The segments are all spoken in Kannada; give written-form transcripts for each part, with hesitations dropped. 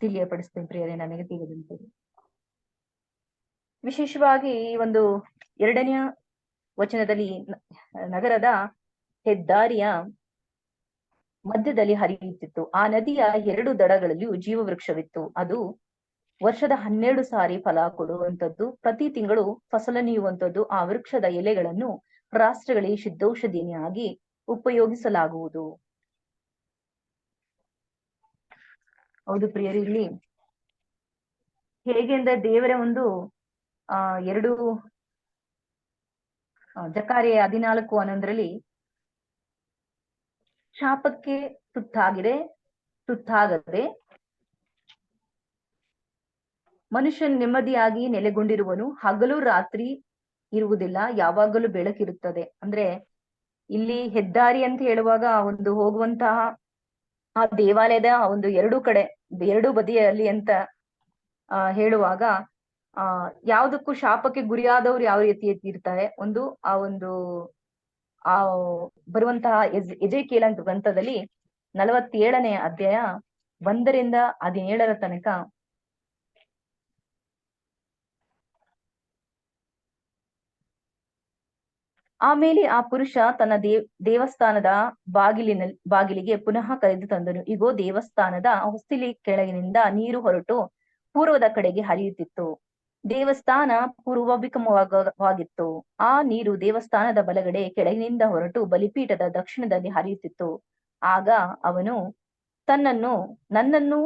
ತಿಳಿಯಪಡಿಸ್ತೇನೆ ಪ್ರಿಯರೇ, ನನಗೆ ತಿಳಿದಂತೆ. ವಿಶೇಷವಾಗಿ ಈ ಒಂದು 2ನೇ ವಚನದಲ್ಲಿ ನಗರದ ಹೆದ್ದಾರಿಯ ಮಧ್ಯದಲ್ಲಿ ಹರಿಯುತ್ತಿತ್ತು. ಆ ನದಿಯ 2 ದಡಗಳಲ್ಲಿಯೂ ಜೀವವೃಕ್ಷವಿತ್ತು. ಅದು ವರ್ಷದ 12 ಸಾರಿ ಫಲ ಕೊಡುವಂತದ್ದು, ಪ್ರತಿ ತಿಂಗಳು ಫಸಲು ನೀಡುವಂತದ್ದು. ಆ ವೃಕ್ಷದ ಎಲೆಗಳನ್ನು ರಾಷ್ಟ್ರಗಳಿಗೆ ಸಿದ್ಧೌಷಧಿಯಾಗಿ ಉಪಯೋಗಿಸಲಾಗುವುದು. ಹೌದು ಪ್ರಿಯರು, ಇಲ್ಲಿ ಹೇಗೆ ಅಂದ್ರೆ ದೇವರ ಒಂದು 2 ಜಕಾರ್ಯ 14:11 ಶಾಪಕ್ಕೆ ತುತ್ತಾಗದೆ ಮನುಷ್ಯನ್ ನೆಮ್ಮದಿಯಾಗಿ ನೆಲೆಗೊಂಡಿರುವನು. ಹಗಲು ರಾತ್ರಿ ಇರುವುದಿಲ್ಲ, ಯಾವಾಗಲೂ ಬೆಳಕಿರುತ್ತದೆ. ಅಂದ್ರೆ ಇಲ್ಲಿ ಹೆದ್ದಾರಿ ಅಂತ ಹೇಳುವಾಗ ಒಂದು ಹೋಗುವಂತಹ ಆ ದೇವಾಲಯದ ಒಂದು 2 ಬದಿಯಲ್ಲಿ ಅಂತ ಹೇಳುವಾಗ ಯಾವುದಕ್ಕೂ ಶಾಪಕ್ಕೆ ಗುರಿಯಾದವ್ರು ಯಾವ ರೀತಿ ಇರ್ತಾರೆ. ಆ ಬರುವಂತಹ ಎಜೆಕೀಯೇಲ ಗ್ರಂಥದಲ್ಲಿ 47ನೇ ಅಧ್ಯಾಯ 1ರಿಂದ 17 ತನಕ ಆಮೇಲೆ ಆ ಪುರುಷ ತನ್ನ ದೇವಸ್ಥಾನದ ಬಾಗಿಲಿಗೆ ಪುನಃ ಕರೆದು ತಂದನು. ಇಗೋ, ದೇವಸ್ಥಾನದ ಹೊಸ್ತಿಲಿ ಕೆಳಗಿನಿಂದ ನೀರು ಹೊರಟು ಪೂರ್ವದ ಕಡೆಗೆ ಹರಿಯುತ್ತಿತ್ತು. ದೇವಸ್ಥಾನ ಪೂರ್ವಾಭಿಮುಖವಾಗಿತ್ತು. ಆ ನೀರು ದೇವಸ್ಥಾನದ ಬಲಗಡೆ ಕೆಳಗಿನಿಂದ ಹೊರಟು ಬಲಿಪೀಠದ ದಕ್ಷಿಣದಲ್ಲಿ ಹರಿಯುತ್ತಿತ್ತು. ಆಗ ಅವನು ನನ್ನನ್ನು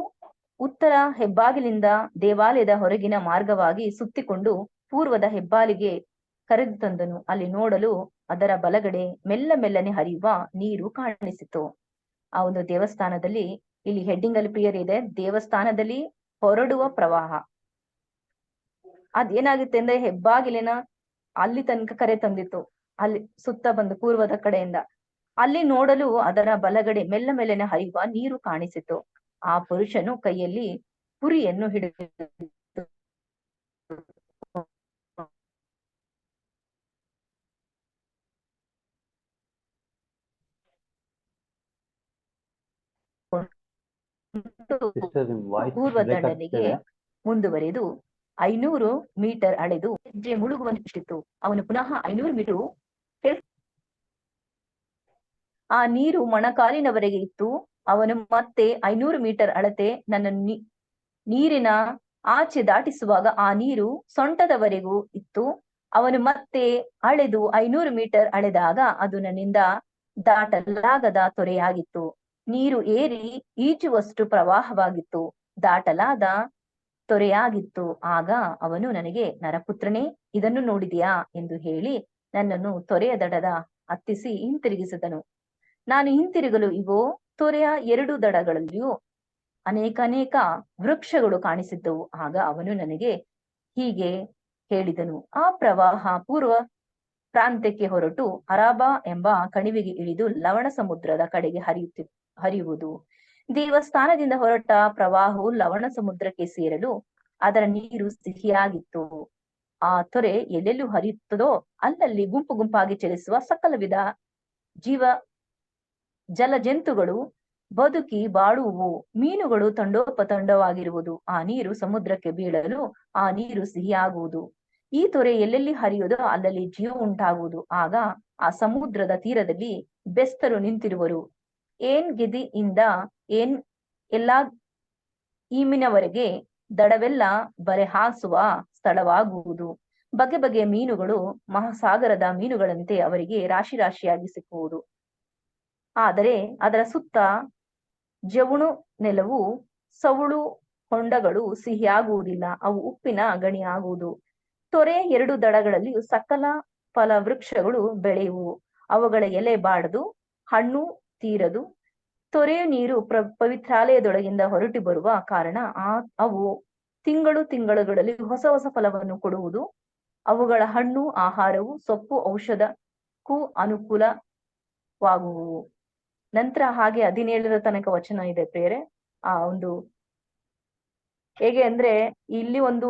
ಉತ್ತರ ಹೆಬ್ಬಾಗಿಲಿಂದ ದೇವಾಲಯದ ಹೊರಗಿನ ಮಾರ್ಗವಾಗಿ ಸುತ್ತಿಕೊಂಡು ಪೂರ್ವದ ಹೆಬ್ಬಾಲಿಗೆ ಕರೆದು ತಂದನು. ಅಲ್ಲಿ ನೋಡಲು ಅದರ ಬಲಗಡೆ ಮೆಲ್ಲನೆ ಹರಿಯುವ ನೀರು ಕಾಣಿಸಿತು. ಆ ಒಂದು ದೇವಸ್ಥಾನದಲ್ಲಿ, ಇಲ್ಲಿ ಹೆಡ್ಡಿಂಗ್ ಅಲ್ಲಿ ಪ್ರಿಯರ್ ಇದೆ, ದೇವಸ್ಥಾನದಲ್ಲಿ ಹೊರಡುವ ಪ್ರವಾಹ. ಅದೇನಾಗುತ್ತೆ ಅಂದ್ರೆ ಹೆಬ್ಬಾಗಿಲಿನ ಅಲ್ಲಿ ತನಕ ಕರೆ ತಂದಿತ್ತು. ಅಲ್ಲಿ ಸುತ್ತ ಬಂದು ಪೂರ್ವದ ಕಡೆಯಿಂದ ಅಲ್ಲಿ ನೋಡಲು ಅದರ ಬಲಗಡೆ ಮೆಲ್ಲನೆ ಹರಿಯುವ ನೀರು ಕಾಣಿಸಿತು. ಆ ಪುರುಷನು ಕೈಯಲ್ಲಿ ಕುರಿಯನ್ನು ಹಿಡಿದು ಪೂರ್ವ ದಂಡನೆಗೆ ಮುಂದುವರೆದು 500 ಮೀಟರ್ ಅಳೆದು ಹೆಜ್ಜೆ ಮುಳುಗುವಂತಿತ್ತು. ಅವನು ಪುನಃ 500 ಮೀಟರ್ ಆ ನೀರು ಮೊಣಕಾಲಿನವರೆಗೆ ಇತ್ತು. ಅವನು ಮತ್ತೆ 500 ಮೀಟರ್ ಅಳತೆ ನನ್ನ ನೀರಿನ ಆಚೆ ದಾಟಿಸುವಾಗ ಆ ನೀರು ಸೊಂಟದವರೆಗೂ ಇತ್ತು. ಅವನು ಮತ್ತೆ ಅಳೆದು 500 ಮೀಟರ್ ಅಳೆದಾಗ ಅದು ನನ್ನಿಂದ ದಾಟಲಾಗದ ತೊರೆಯಾಗಿತ್ತು. ನೀರು ಏರಿ ಈಜುವಷ್ಟು ಪ್ರವಾಹವಾಗಿತ್ತು, ದಾಟಲಾದ ತೊರೆಯಾಗಿತ್ತು. ಆಗ ಅವನು ನನಗೆ, ನರಪುತ್ರನೇ, ಇದನ್ನು ನೋಡಿದೆಯಾ ಎಂದು ಹೇಳಿ ನನ್ನನ್ನು ತೊರೆಯ ದಡದ ಹತ್ತಿಸಿ ಹಿಂತಿರುಗಿಸಿದನು. ನಾನು ಹಿಂತಿರುಗಲು ಇಗೋ, ತೊರೆಯ 2 ದಡಗಳಲ್ಲಿಯೂ ಅನೇಕ ವೃಕ್ಷಗಳು ಕಾಣಿಸಿದ್ದವು. ಆಗ ಅವನು ನನಗೆ ಹೀಗೆ ಹೇಳಿದನು, ಆ ಪ್ರವಾಹ ಪೂರ್ವ ಪ್ರಾಂತ್ಯಕ್ಕೆ ಹೊರಟು ಅರಾಬಾ ಎಂಬ ಕಣಿವೆಗೆ ಇಳಿದು ಲವಣ ಸಮುದ್ರದ ಕಡೆಗೆ ಹರಿಯುವುದು. ದೇವಸ್ಥಾನದಿಂದ ಹೊರಟ ಪ್ರವಾಹವು ಲವಣ ಸಮುದ್ರಕ್ಕೆ ಸೇರಲು ಅದರ ನೀರು ಸಿಹಿಯಾಗಿತ್ತು. ಆ ತೊರೆ ಎಲ್ಲೆಲ್ಲೂ ಹರಿಯುತ್ತದೋ ಅಲ್ಲಲ್ಲಿ ಗುಂಪಾಗಿ ಚಲಿಸುವ ಸಕಲ ವಿಧ ಜಲಜಂತುಗಳು ಬದುಕಿ ಬಾಳುವು. ಮೀನುಗಳು ತಂಡೋಪತಂಡವಾಗಿರುವುದು. ಆ ನೀರು ಸಮುದ್ರಕ್ಕೆ ಬೀಳಲು ಆ ನೀರು ಸಿಹಿಯಾಗುವುದು. ಈ ತೊರೆ ಎಲ್ಲೆಲ್ಲಿ ಹರಿಯುವುದೋ ಅಲ್ಲಲ್ಲಿ ಜೀವ ಉಂಟಾಗುವುದು. ಆಗ ಆ ಸಮುದ್ರದ ತೀರದಲ್ಲಿ ಬೆಸ್ತರು ನಿಂತಿರುವರು. ಏನ್ ಗೆದಿಯಿಂದ ಎಲ್ಲಾ ಈಮಿನವರೆಗೆ ದಡವೆಲ್ಲ ಬರೆ ಹಾಸುವ ಸ್ಥಳವಾಗುವುದು. ಬಗೆಯ ಮೀನುಗಳು ಮಹಾಸಾಗರದ ಮೀನುಗಳಂತೆ ಅವರಿಗೆ ರಾಶಿಯಾಗಿ ಸಿಕ್ಕುವುದು. ಆದರೆ ಅದರ ಸುತ್ತ ಜವುಣು ನೆಲವು, ಸವುಳು ಹೊಂಡಗಳು ಸಿಹಿಯಾಗುವುದಿಲ್ಲ, ಅವು ಉಪ್ಪಿನ ಗಣಿಯಾಗುವುದು. ತೊರೆಯ 2 ದಡಗಳಲ್ಲಿಯೂ ಸಕಲ ಫಲ ವೃಕ್ಷಗಳು ಬೆಳೆಯುವು. ಅವುಗಳ ಎಲೆ ಬಾಡದು, ಹಣ್ಣು ತೀರದು. ತೊರೆಯ ನೀರು ಪವಿತ್ರಾಲಯದೊಳಗಿಂದ ಹೊರಟು ಬರುವ ಕಾರಣ ಅವು ತಿಂಗಳುಗಳಲ್ಲಿ ಹೊಸ ಫಲವನ್ನು ಕೊಡುವುದು. ಅವುಗಳ ಹಣ್ಣು, ಆಹಾರವು, ಸೊಪ್ಪು ಔಷಧಕ್ಕೂ ಅನುಕೂಲವಾಗುವು. ನಂತರ ಹಾಗೆ 17 ತನಕ ವಚನ ಇದೆ ಪ್ರಿಯರೇ. ಒಂದು ಹೇಗೆ ಅಂದ್ರೆ ಇಲ್ಲಿ ಒಂದು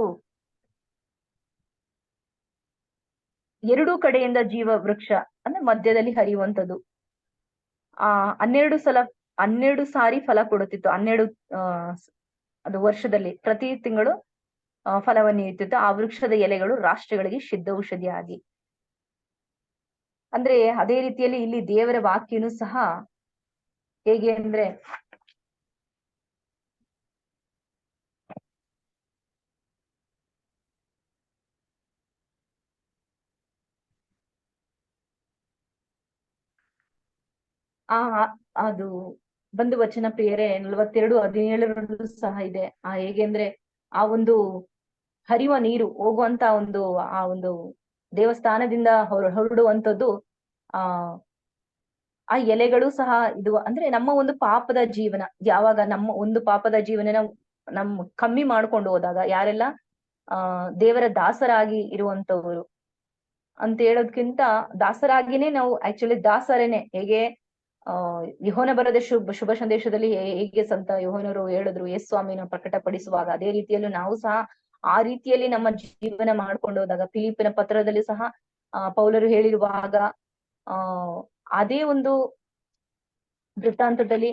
2 ಕಡೆಯಿಂದ ಜೀವ ವೃಕ್ಷ ಅಂದ್ರೆ ಮಧ್ಯದಲ್ಲಿ ಹರಿಯುವಂಥದ್ದು. 12 ಸಾರಿ ಫಲ ಕೊಡುತ್ತಿತ್ತು. ಅದು ವರ್ಷದಲ್ಲಿ ಪ್ರತಿ ತಿಂಗಳು ಫಲವನ್ನು ನೀಡುತ್ತಿತ್ತು. ಆ ವೃಕ್ಷದ ಎಲೆಗಳು ರಾಷ್ಟ್ರಗಳಿಗೆ ಸಿದ್ಧ ಔಷಧಿಯಾಗಿ. ಅಂದ್ರೆ ಅದೇ ರೀತಿಯಲ್ಲಿ ಇಲ್ಲಿ ದೇವರ ವಾಕ್ಯನು ಸಹ ಹೇಗೆ ಅಂದ್ರೆ ಆ ಅದು ಬಂದು ವಚನ ಪ್ರಿಯರೇ 42:17 ಸಹ ಇದೆ. ಹೇಗೆ ಅಂದ್ರೆ ಆ ಒಂದು ಹರಿಯುವ ನೀರು ಹೋಗುವಂತ ಆ ಒಂದು ದೇವಸ್ಥಾನದಿಂದ ಹೊರಡುವಂತದ್ದು ಆ ಆ ಎಲೆಗಳು ಸಹ ಇದು ಅಂದ್ರೆ ನಮ್ಮ ಒಂದು ಪಾಪದ ಜೀವನ, ಯಾವಾಗ ನಮ್ಮ ಒಂದು ಪಾಪದ ಜೀವನ ನಮ್ಮ ಕಮ್ಮಿ ಮಾಡ್ಕೊಂಡು ಹೋದಾಗ, ಯಾರೆಲ್ಲ ದೇವರ ದಾಸರಾಗಿ ಇರುವಂತವ್ರು ಅಂತ ಹೇಳೋದ್ಕಿಂತ ದಾಸರಾಗಿನೇ ನಾವು ಆಕ್ಚುಲಿ ದಾಸರೇನೆ. ಹೇಗೆ ಯೋಹನ ಬರೆದ ಶುಭ ಸಂದೇಶದಲ್ಲಿ ಹೇಗೆ ಸಂತ ಯೋಹನರು ಹೇಳಿದ್ರು ಯೇಸು ಸ್ವಾಮಿನ ಪ್ರಕಟಪಡಿಸುವಾಗ, ಅದೇ ರೀತಿಯಲ್ಲೂ ನಾವು ಸಹ ಆ ರೀತಿಯಲ್ಲಿ ನಮ್ಮ ಜೀವನ ಮಾಡ್ಕೊಂಡು ಹೋದಾಗ, ಫಿಲಿಪ್ಪಿನ ಪತ್ರದಲ್ಲಿ ಸಹ ಪೌಲರು ಹೇಳಿರುವಾಗ ಅದೇ ಒಂದು ವೃತ್ತಾಂತದಲ್ಲಿ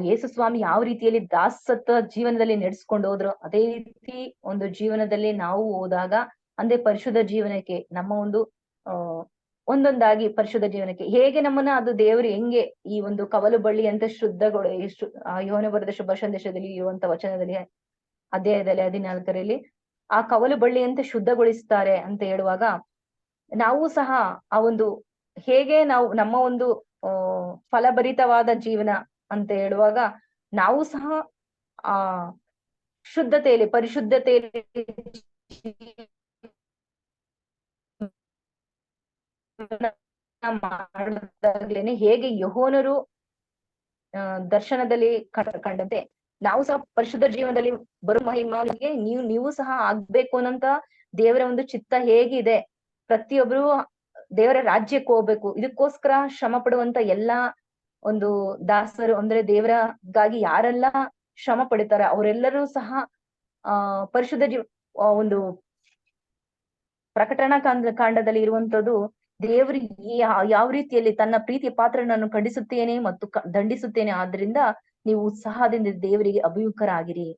ಯೇಸು ಸ್ವಾಮಿ ಯಾವ ರೀತಿಯಲ್ಲಿ ದಾಸತ್ವ ಜೀವನದಲ್ಲಿ ನಡೆಸ್ಕೊಂಡು ಹೋದ್ರು, ಅದೇ ರೀತಿ ಒಂದು ಜೀವನದಲ್ಲಿ ನಾವು ಹೋದಾಗ ಅಂದ್ರೆ ಪರಿಶುದ್ಧ ಜೀವನಕ್ಕೆ ನಮ್ಮ ಒಂದು ಒಂದೊಂದಾಗಿ ಪರಿಶುದ್ಧ ಜೀವನಕ್ಕೆ ಹೇಗೆ ನಮ್ಮನ್ನ ಅದು ದೇವರು ಹೆಂಗೆ ಈ ಒಂದು ಕವಲು ಬಳ್ಳಿ ಅಂತ ಶುದ್ಧಗಳು ಎಷ್ಟು ಯೋಹನ ಬರೆದ ಶುಭ ಸಂದೇಶದಲ್ಲಿ ಇರುವಂತ ವಚನದಲ್ಲಿ ಅಧ್ಯಾಯದಲ್ಲಿ 14ರಲ್ಲಿ ಆ ಕವಲು ಬಳ್ಳಿ ಅಂತ ಶುದ್ಧಗೊಳಿಸ್ತಾರೆ ಅಂತ ಹೇಳುವಾಗ, ನಾವು ಸಹ ಆ ಒಂದು ಹೇಗೆ ನಾವು ನಮ್ಮ ಒಂದು ಫಲಭರಿತವಾದ ಜೀವನ ಅಂತ ಹೇಳುವಾಗ ನಾವು ಸಹ ಆ ಶುದ್ಧತೆಯಲ್ಲಿ ಪರಿಶುದ್ಧತೆಯಲ್ಲಿ ಮಾಡಿದಾಗ್ಲೇನೆ ಹೇಗೆ ಯೋಹನರು ದರ್ಶನದಲ್ಲಿ ಕಂಡಂತೆ ನಾವು ಸಹ ಪರಿಶುದ್ಧ ಜೀವನದಲ್ಲಿ ಬರೋ ಮಹಿಮಾನಿಗೆ ನೀವು ಸಹ ಆಗ್ಬೇಕು ಅನ್ನಂತ ದೇವರ ಒಂದು ಚಿತ್ತ ಹೇಗಿದೆ. ಪ್ರತಿಯೊಬ್ರು ದೇವರ ರಾಜ್ಯಕ್ಕೆ ಹೋಗ್ಬೇಕು, ಇದಕ್ಕೋಸ್ಕರ ಶ್ರಮ ಪಡುವಂತ ಎಲ್ಲಾ ಒಂದು ದಾಸರು ಅಂದ್ರೆ ದೇವರಗಾಗಿ ಯಾರೆಲ್ಲ ಶ್ರಮ ಪಡಿತಾರೆ ಅವರೆಲ್ಲರೂ ಸಹ ಪರಿಶುದ್ಧ ಒಂದು ಪ್ರಕಟಣಾ ಕಾಂಡದಲ್ಲಿ ಇರುವಂತದ್ದು ದೇವರು ಯಾವ ರೀತಿಯಲ್ಲಿ ತನ್ನ ಪ್ರೀತಿಯ ಪಾತ್ರನನ್ನು ಖಂಡಿಸುತ್ತೇನೆ ಮತ್ತು ದಂಡಿಸುತ್ತೇನೆ, ಆದ್ರಿಂದ ನೀವು ಉತ್ಸಾಹದಿಂದ ದೇವರಿಗೆ ಅಭಿಮುಖರಾಗಿರಿ.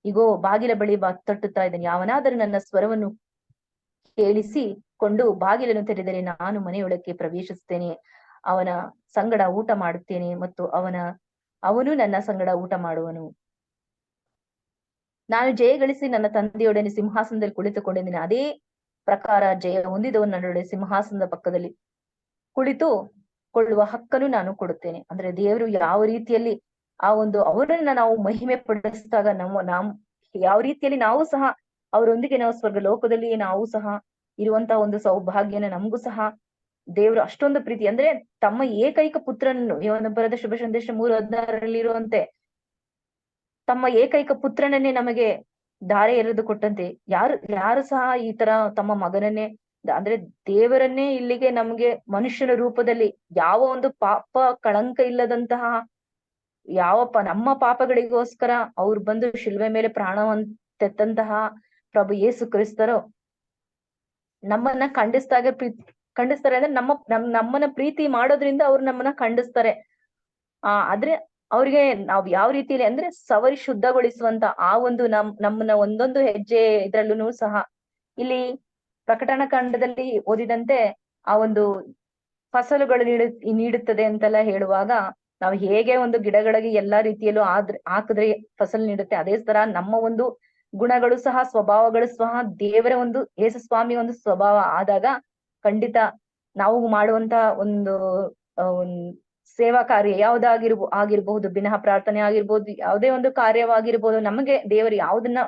ಈಗೋ ಬಾಗಿಲ ಬಳಿ ತಟ್ಟುತ್ತಾ ಇದ್ದೇನೆ, ಯಾವನಾದರೂ ನನ್ನ ಸ್ವರವನ್ನು ಕೇಳಿಸಿಕೊಂಡು ಬಾಗಿಲನ್ನು ತೆರೆದರೆ ನಾನು ಮನೆಯೊಳಕ್ಕೆ ಪ್ರವೇಶಿಸುತ್ತೇನೆ, ಅವನ ಸಂಗಡ ಊಟ ಮಾಡುತ್ತೇನೆ ಮತ್ತು ಅವನು ನನ್ನ ಸಂಗಡ ಊಟ ಮಾಡುವನು. ನಾನು ಜಯ ಗಳಿಸಿ ನನ್ನ ತಂದೆಯೊಡನೆ ಸಿಂಹಾಸನದಲ್ಲಿ ಕುಳಿತುಕೊಂಡಿದ್ದೇನೆ, ಅದೇ ಪ್ರಕಾರ ಜಯ ಹೊಂದಿದವನ ನಡುವೆ ಸಿಂಹಾಸನದ ಪಕ್ಕದಲ್ಲಿ ಕುಳಿತುಕೊಳ್ಳುವ ಹಕ್ಕನ್ನು ನಾನು ಕೊಡುತ್ತೇನೆ. ಅಂದ್ರೆ ದೇವರು ಯಾವ ರೀತಿಯಲ್ಲಿ ಆ ಒಂದು ಅವರನ್ನ ನಾವು ಮಹಿಮೆ ಪಡಿಸಿದಾಗ ನಾವು ಯಾವ ರೀತಿಯಲ್ಲಿ ನಾವು ಸಹ ಅವರೊಂದಿಗೆ ನಾವು ಸ್ವರ್ಗ ಲೋಕದಲ್ಲಿ ನಾವು ಸಹ ಇರುವಂತಹ ಒಂದು ಸೌಭಾಗ್ಯನ ನಮಗೂ ಸಹ ದೇವರು ಅಷ್ಟೊಂದು ಪ್ರೀತಿ ಅಂದ್ರೆ ತಮ್ಮ ಏಕೈಕ ಪುತ್ರನನ್ನು ಯೋಹನ ಬರೆದ ಶುಭ ಸಂದೇಶ 3:16 ಇರುವಂತೆ ತಮ್ಮ ಏಕೈಕ ಪುತ್ರನನ್ನೇ ನಮಗೆ ಧಾರೆ ಎರೆದು ಕೊಟ್ಟಂತೆ ಯಾರು ಸಹ ಈ ತರ ತಮ್ಮ ಮಗನನ್ನೇ ಅಂದ್ರೆ ದೇವರನ್ನೇ ಇಲ್ಲಿಗೆ ನಮ್ಗೆ ಮನುಷ್ಯನ ರೂಪದಲ್ಲಿ ಯಾವ ಒಂದು ಪಾಪ ಕಳಂಕ ಇಲ್ಲದಂತಹ ನಮ್ಮ ಪಾಪಗಳಿಗೋಸ್ಕರ ಅವ್ರು ಬಂದು ಶಿಲ್ವೆ ಮೇಲೆ ಪ್ರಾಣವನ್ನು ತೆತ್ತಂತಹ ಪ್ರಭು ಯೇಸು ಕ್ರಿಸ್ತರು ನಮ್ಮನ್ನ ಖಂಡಿಸ್ತಾರೆ ಅಂದ್ರೆ ನಮ್ಮನ್ನ ಪ್ರೀತಿ ಮಾಡೋದ್ರಿಂದ ಅವ್ರು ನಮ್ಮನ್ನ ಖಂಡಿಸ್ತಾರೆ. ಆದ್ರೆ ಅವ್ರಿಗೆ ನಾವ್ ಯಾವ ರೀತಿಯಲ್ಲಿ ಅಂದ್ರೆ ಸವರಿ ಶುದ್ಧಗೊಳಿಸುವಂತ ಆ ಒಂದು ನಮ್ಮನ್ನ ಒಂದೊಂದು ಹೆಜ್ಜೆ ಇದ್ರಲ್ಲೂ ಸಹ ಇಲ್ಲಿ ಪ್ರಕಟಣಾ ಕಾಂಡದಲ್ಲಿ ಓದಿದಂತೆ ಆ ಒಂದು ಫಸಲುಗಳು ನೀಡುತ್ತದೆ ಅಂತೆಲ್ಲ ಹೇಳುವಾಗ, ನಾವು ಹೇಗೆ ಒಂದು ಗಿಡಗಳಿಗೆ ಎಲ್ಲಾ ರೀತಿಯಲ್ಲೂ ಹಾಕಿದ್ರೆ ಫಸಲು ನೀಡುತ್ತೆ, ಅದೇ ತರ ನಮ್ಮ ಒಂದು ಗುಣಗಳು ಸಹ ಸ್ವಭಾವಗಳು ಸಹ ದೇವರ ಒಂದು ಯೇಸು ಸ್ವಾಮಿ ಒಂದು ಸ್ವಭಾವ ಆದಾಗ ಖಂಡಿತ ನಾವು ಮಾಡುವಂತ ಒಂದು ಸೇವಾ ಕಾರ್ಯ ಆಗಿರ್ಬಹುದು, ಬಿನಹ ಪ್ರಾರ್ಥನೆ ಆಗಿರ್ಬೋದು, ಯಾವುದೇ ಒಂದು ಕಾರ್ಯವಾಗಿರ್ಬೋದು, ನಮಗೆ ದೇವರು ಯಾವ್ದನ್ನ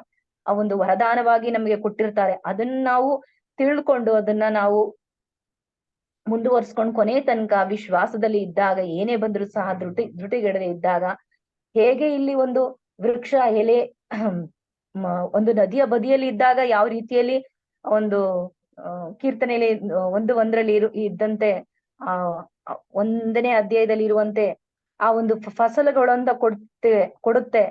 ಆ ಒಂದು ವರದಾನವಾಗಿ ನಮಗೆ ಕೊಟ್ಟಿರ್ತಾರೆ ಅದನ್ನ ನಾವು ತಿಳ್ಕೊಂಡು ಅದನ್ನ ನಾವು ಮುಂದುವರ್ಸ್ಕೊಂಡು ಕೊನೆ ತನಕ ವಿಶ್ವಾಸದಲ್ಲಿ ಇದ್ದಾಗ ಏನೇ ಬಂದ್ರು ಸಹ ಧೃತಿಗೆಡದೆ ಇದ್ದಾಗ, ಹೇಗೆ ಇಲ್ಲಿ ಒಂದು ವೃಕ್ಷ ಎಲೆ ಒಂದು ನದಿಯ ಬದಿಯಲ್ಲಿ ಇದ್ದಾಗ ಯಾವ ರೀತಿಯಲ್ಲಿ ಒಂದು ಕೀರ್ತನೆಯಲ್ಲಿ ಒಂದರಲ್ಲಿ ಇದ್ದಂತೆ ಆ 1ನೇ ಅಧ್ಯಾಯದಲ್ಲಿ ಇರುವಂತೆ ಆ ಒಂದು ಫಸಲುಗಳಂತ ಕೊಡುತ್ತೆ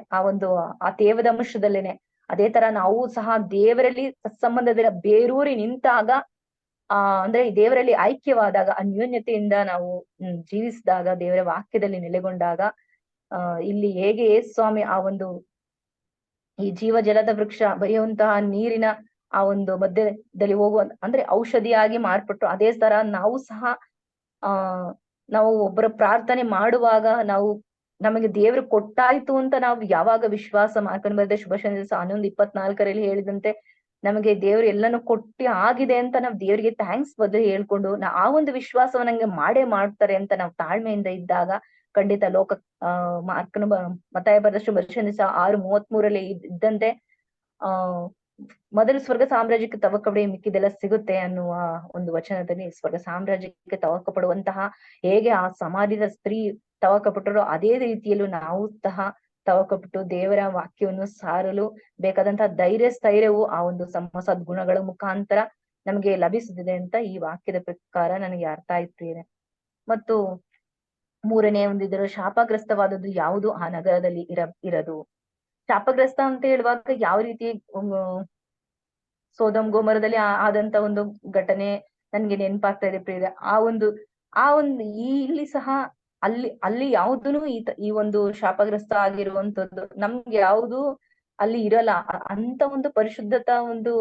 ಆ ತೇವದ ಅಂಶದಲ್ಲೇನೆ. ಅದೇ ತರ ನಾವು ಸಹ ದೇವರಲ್ಲಿ ಸಂಬಂಧದ ಬೇರೂರಿ ನಿಂತಾಗ ಅಂದ್ರೆ ದೇವರಲ್ಲಿ ಐಕ್ಯವಾದಾಗ ಅನ್ಯೋನ್ಯತೆಯಿಂದ ನಾವು ಜೀವಿಸಿದಾಗ ದೇವರ ವಾಕ್ಯದಲ್ಲಿ ನೆಲೆಗೊಂಡಾಗ ಇಲ್ಲಿ ಹೇಗೆ ಯೇಸು ಸ್ವಾಮಿ ಆ ಒಂದು ಈ ಜೀವ ಜಲದ ವೃಕ್ಷ ಬರೆಯುವಂತಹ ನೀರಿನ ಆ ಒಂದು ಮಧ್ಯದಲ್ಲಿ ಹೋಗುವ ಅಂದ್ರೆ ಔಷಧಿಯಾಗಿ ಮಾರ್ಪಟ್ಟು, ಅದೇ ತರ ನಾವು ಸಹ ಆ ನಾವು ಒಬ್ಬರ ಪ್ರಾರ್ಥನೆ ಮಾಡುವಾಗ ನಾವು ನಮಗೆ ದೇವರು ಕೊಟ್ಟಾಯ್ತು ಅಂತ ನಾವು ಯಾವಾಗ ವಿಶ್ವಾಸ ಮಾಡ್ಕೊಂಡು ಬಂದ್ರೆ, ಶುಭ ಸಂದೇಶ 11:24 ಹೇಳಿದಂತೆ ನಮಗೆ ದೇವ್ರು ಎಲ್ಲಾನು ಕೊಟ್ಟಿ ಆಗಿದೆ ಅಂತ ನಾವು ದೇವರಿಗೆ ಥ್ಯಾಂಕ್ಸ್ ಬದಲು ಹೇಳ್ಕೊಂಡು ಆ ಒಂದು ವಿಶ್ವಾಸವ ನಂಗೆ ಮಾಡೇ ಮಾಡ್ತಾರೆ ಅಂತ ನಾವು ತಾಳ್ಮೆಯಿಂದ ಇದ್ದಾಗ ಖಂಡಿತ ಲೋಕ ಮಾರ್ಕನ ಮತ್ತಾಯ ಬರೆದ ಶುಭ ಸಂದೇಶ 6:33 ಇದ್ದಂತೆ ಆ ಮೊದಲು ಸ್ವರ್ಗ ಸಾಮ್ರಾಜ್ಯಕ್ಕೆ ತವಕಪಡಿ ಮಿಕ್ಕಿದೆಲ್ಲ ಸಿಗುತ್ತೆ ಅನ್ನುವ ಒಂದು ವಚನದಲ್ಲಿ ಸ್ವರ್ಗ ಸಾಮ್ರಾಜ್ಯಕ್ಕೆ ತವಕ ಪಡುವಂತಹ ಹೇಗೆ ಆ ಸಮಾಧಿದ ಸ್ತ್ರೀ ತವಕ ಪಟ್ಟರೋ ಅದೇ ರೀತಿಯಲ್ಲೂ ನಾವು ಸಹ ತವಕಪಟ್ಟು ದೇವರ ವಾಕ್ಯವನ್ನು ಸಾರಲು ಬೇಕಾದಂತಹ ಧೈರ್ಯ ಸ್ಥೈರ್ಯವು ಆ ಒಂದು ಸದ್ಗುಣಗಳ ಮುಖಾಂತರ ನಮಗೆ ಲಭಿಸುತ್ತಿದೆ ಅಂತ ಈ ವಾಕ್ಯದ ಪ್ರಕಾರ ನನಗೆ ಅರ್ಥ ಆಯ್ತು. ಮತ್ತು ಮೂರನೇ ಒಂದಿದ್ರು ಶಾಪಗ್ರಸ್ತವಾದದ್ದು ಯಾವುದು ಆ ನಗರದಲ್ಲಿ ಇರದು. ಶಾಪಗ್ರಸ್ತ ಅಂತ ಹೇಳುವಾಗ ಯಾವ ರೀತಿ ಸೋದಮ್ ಗೋಮರದಲ್ಲಿ ಆದಂತ ಒಂದು ಘಟನೆ ನನ್ಗೆ ನೆನಪಾಗ್ತಾ ಇದೆ ಪ್ರಿಯ. ಆ ಒಂದು ಇಲ್ಲಿ ಸಹ ಅಲ್ಲಿ ಯಾವುದೂ ಈ ಒಂದು ಶಾಪಗ್ರಸ್ತ ಆಗಿರುವಂತದ್ದು ನಮ್ಗೆ ಯಾವುದು ಅಲ್ಲಿ ಇರಲ್ಲ. ಅಂತ ಒಂದು ಪರಿಶುದ್ಧತಾ ಒಂದು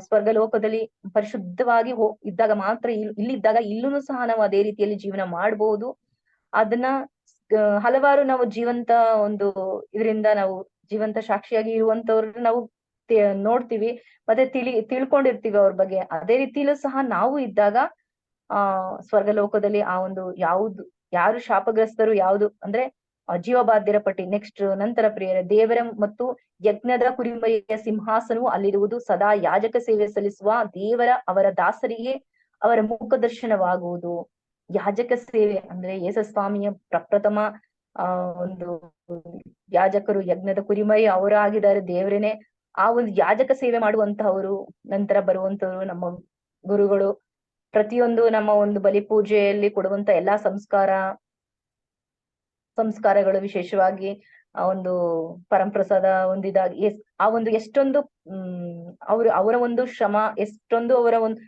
ಸ್ವರ್ಗ ಲೋಕದಲ್ಲಿ ಪರಿಶುದ್ಧವಾಗಿ ಇದ್ದಾಗ ಮಾತ್ರ ಇಲ್ಲಿದ್ದಾಗ ಇಲ್ಲೂ ಸಹ ನಾವು ಅದೇ ರೀತಿಯಲ್ಲಿ ಜೀವನ ಮಾಡಬಹುದು. ಅದನ್ನ ಹಲವಾರು ನಾವು ಜೀವಂತ ಒಂದು ಇದರಿಂದ ನಾವು ಜೀವಂತ ಸಾಕ್ಷಿಯಾಗಿ ಇರುವಂತವ್ರನ್ನ ನಾವು ನೋಡ್ತೀವಿ ಮತ್ತೆ ತಿಳ್ಕೊಂಡಿರ್ತೀವಿ ಅವ್ರ ಬಗ್ಗೆ. ಅದೇ ರೀತಿಲೂ ಸಹ ನಾವು ಇದ್ದಾಗ ಸ್ವರ್ಗಲೋಕದಲ್ಲಿ ಆ ಒಂದು ಯಾರು ಶಾಪಗ್ರಸ್ತರು ಯಾವುದು ಅಂದ್ರೆ ಜೀವಬಾಧ್ಯರ ಪಟ್ಟಿ. ನೆಕ್ಸ್ಟ್ ನಂತರ ಪ್ರಿಯರೇ, ದೇವರ ಮತ್ತು ಯಜ್ಞದ ಕುರಿಮರಿಯ ಸಿಂಹಾಸನವು ಅಲ್ಲಿರುವುದು. ಸದಾ ಯಾಜಕ ಸೇವೆ ಸಲ್ಲಿಸುವ ಅವರ ದಾಸರಿಗೆ ಅವರ ಮುಖ ದರ್ಶನವಾಗುವುದು. ಯಾಜಕ ಸೇವೆ ಅಂದ್ರೆ ಯೇಸುಸ್ವಾಮಿಯ ಪ್ರಪ್ರಥಮ ಒಂದು ಯಾಜಕರು, ಯಜ್ಞದ ಕುರಿಮರಿ ಅವರಾಗಿದ್ದಾರೆ ದೇವರೇನೆ. ಆ ಒಂದು ಯಾಜಕ ಸೇವೆ ಮಾಡುವಂತಹವರು, ನಂತರ ಬರುವಂತವರು ನಮ್ಮ ಗುರುಗಳು. ಪ್ರತಿಯೊಂದು ನಮ್ಮ ಒಂದು ಬಲಿ ಪೂಜೆಯಲ್ಲಿ ಕೊಡುವಂತ ಎಲ್ಲಾ ಸಂಸ್ಕಾರಗಳು, ವಿಶೇಷವಾಗಿ ಆ ಒಂದು ಪರಂಪ್ರಸಾದ ಹೊಂದಿದಾಗ ಆ ಒಂದು ಎಷ್ಟೊಂದು ಅವರ ಒಂದು ಶ್ರಮ, ಎಷ್ಟೊಂದು ಅವರ ಒಂದು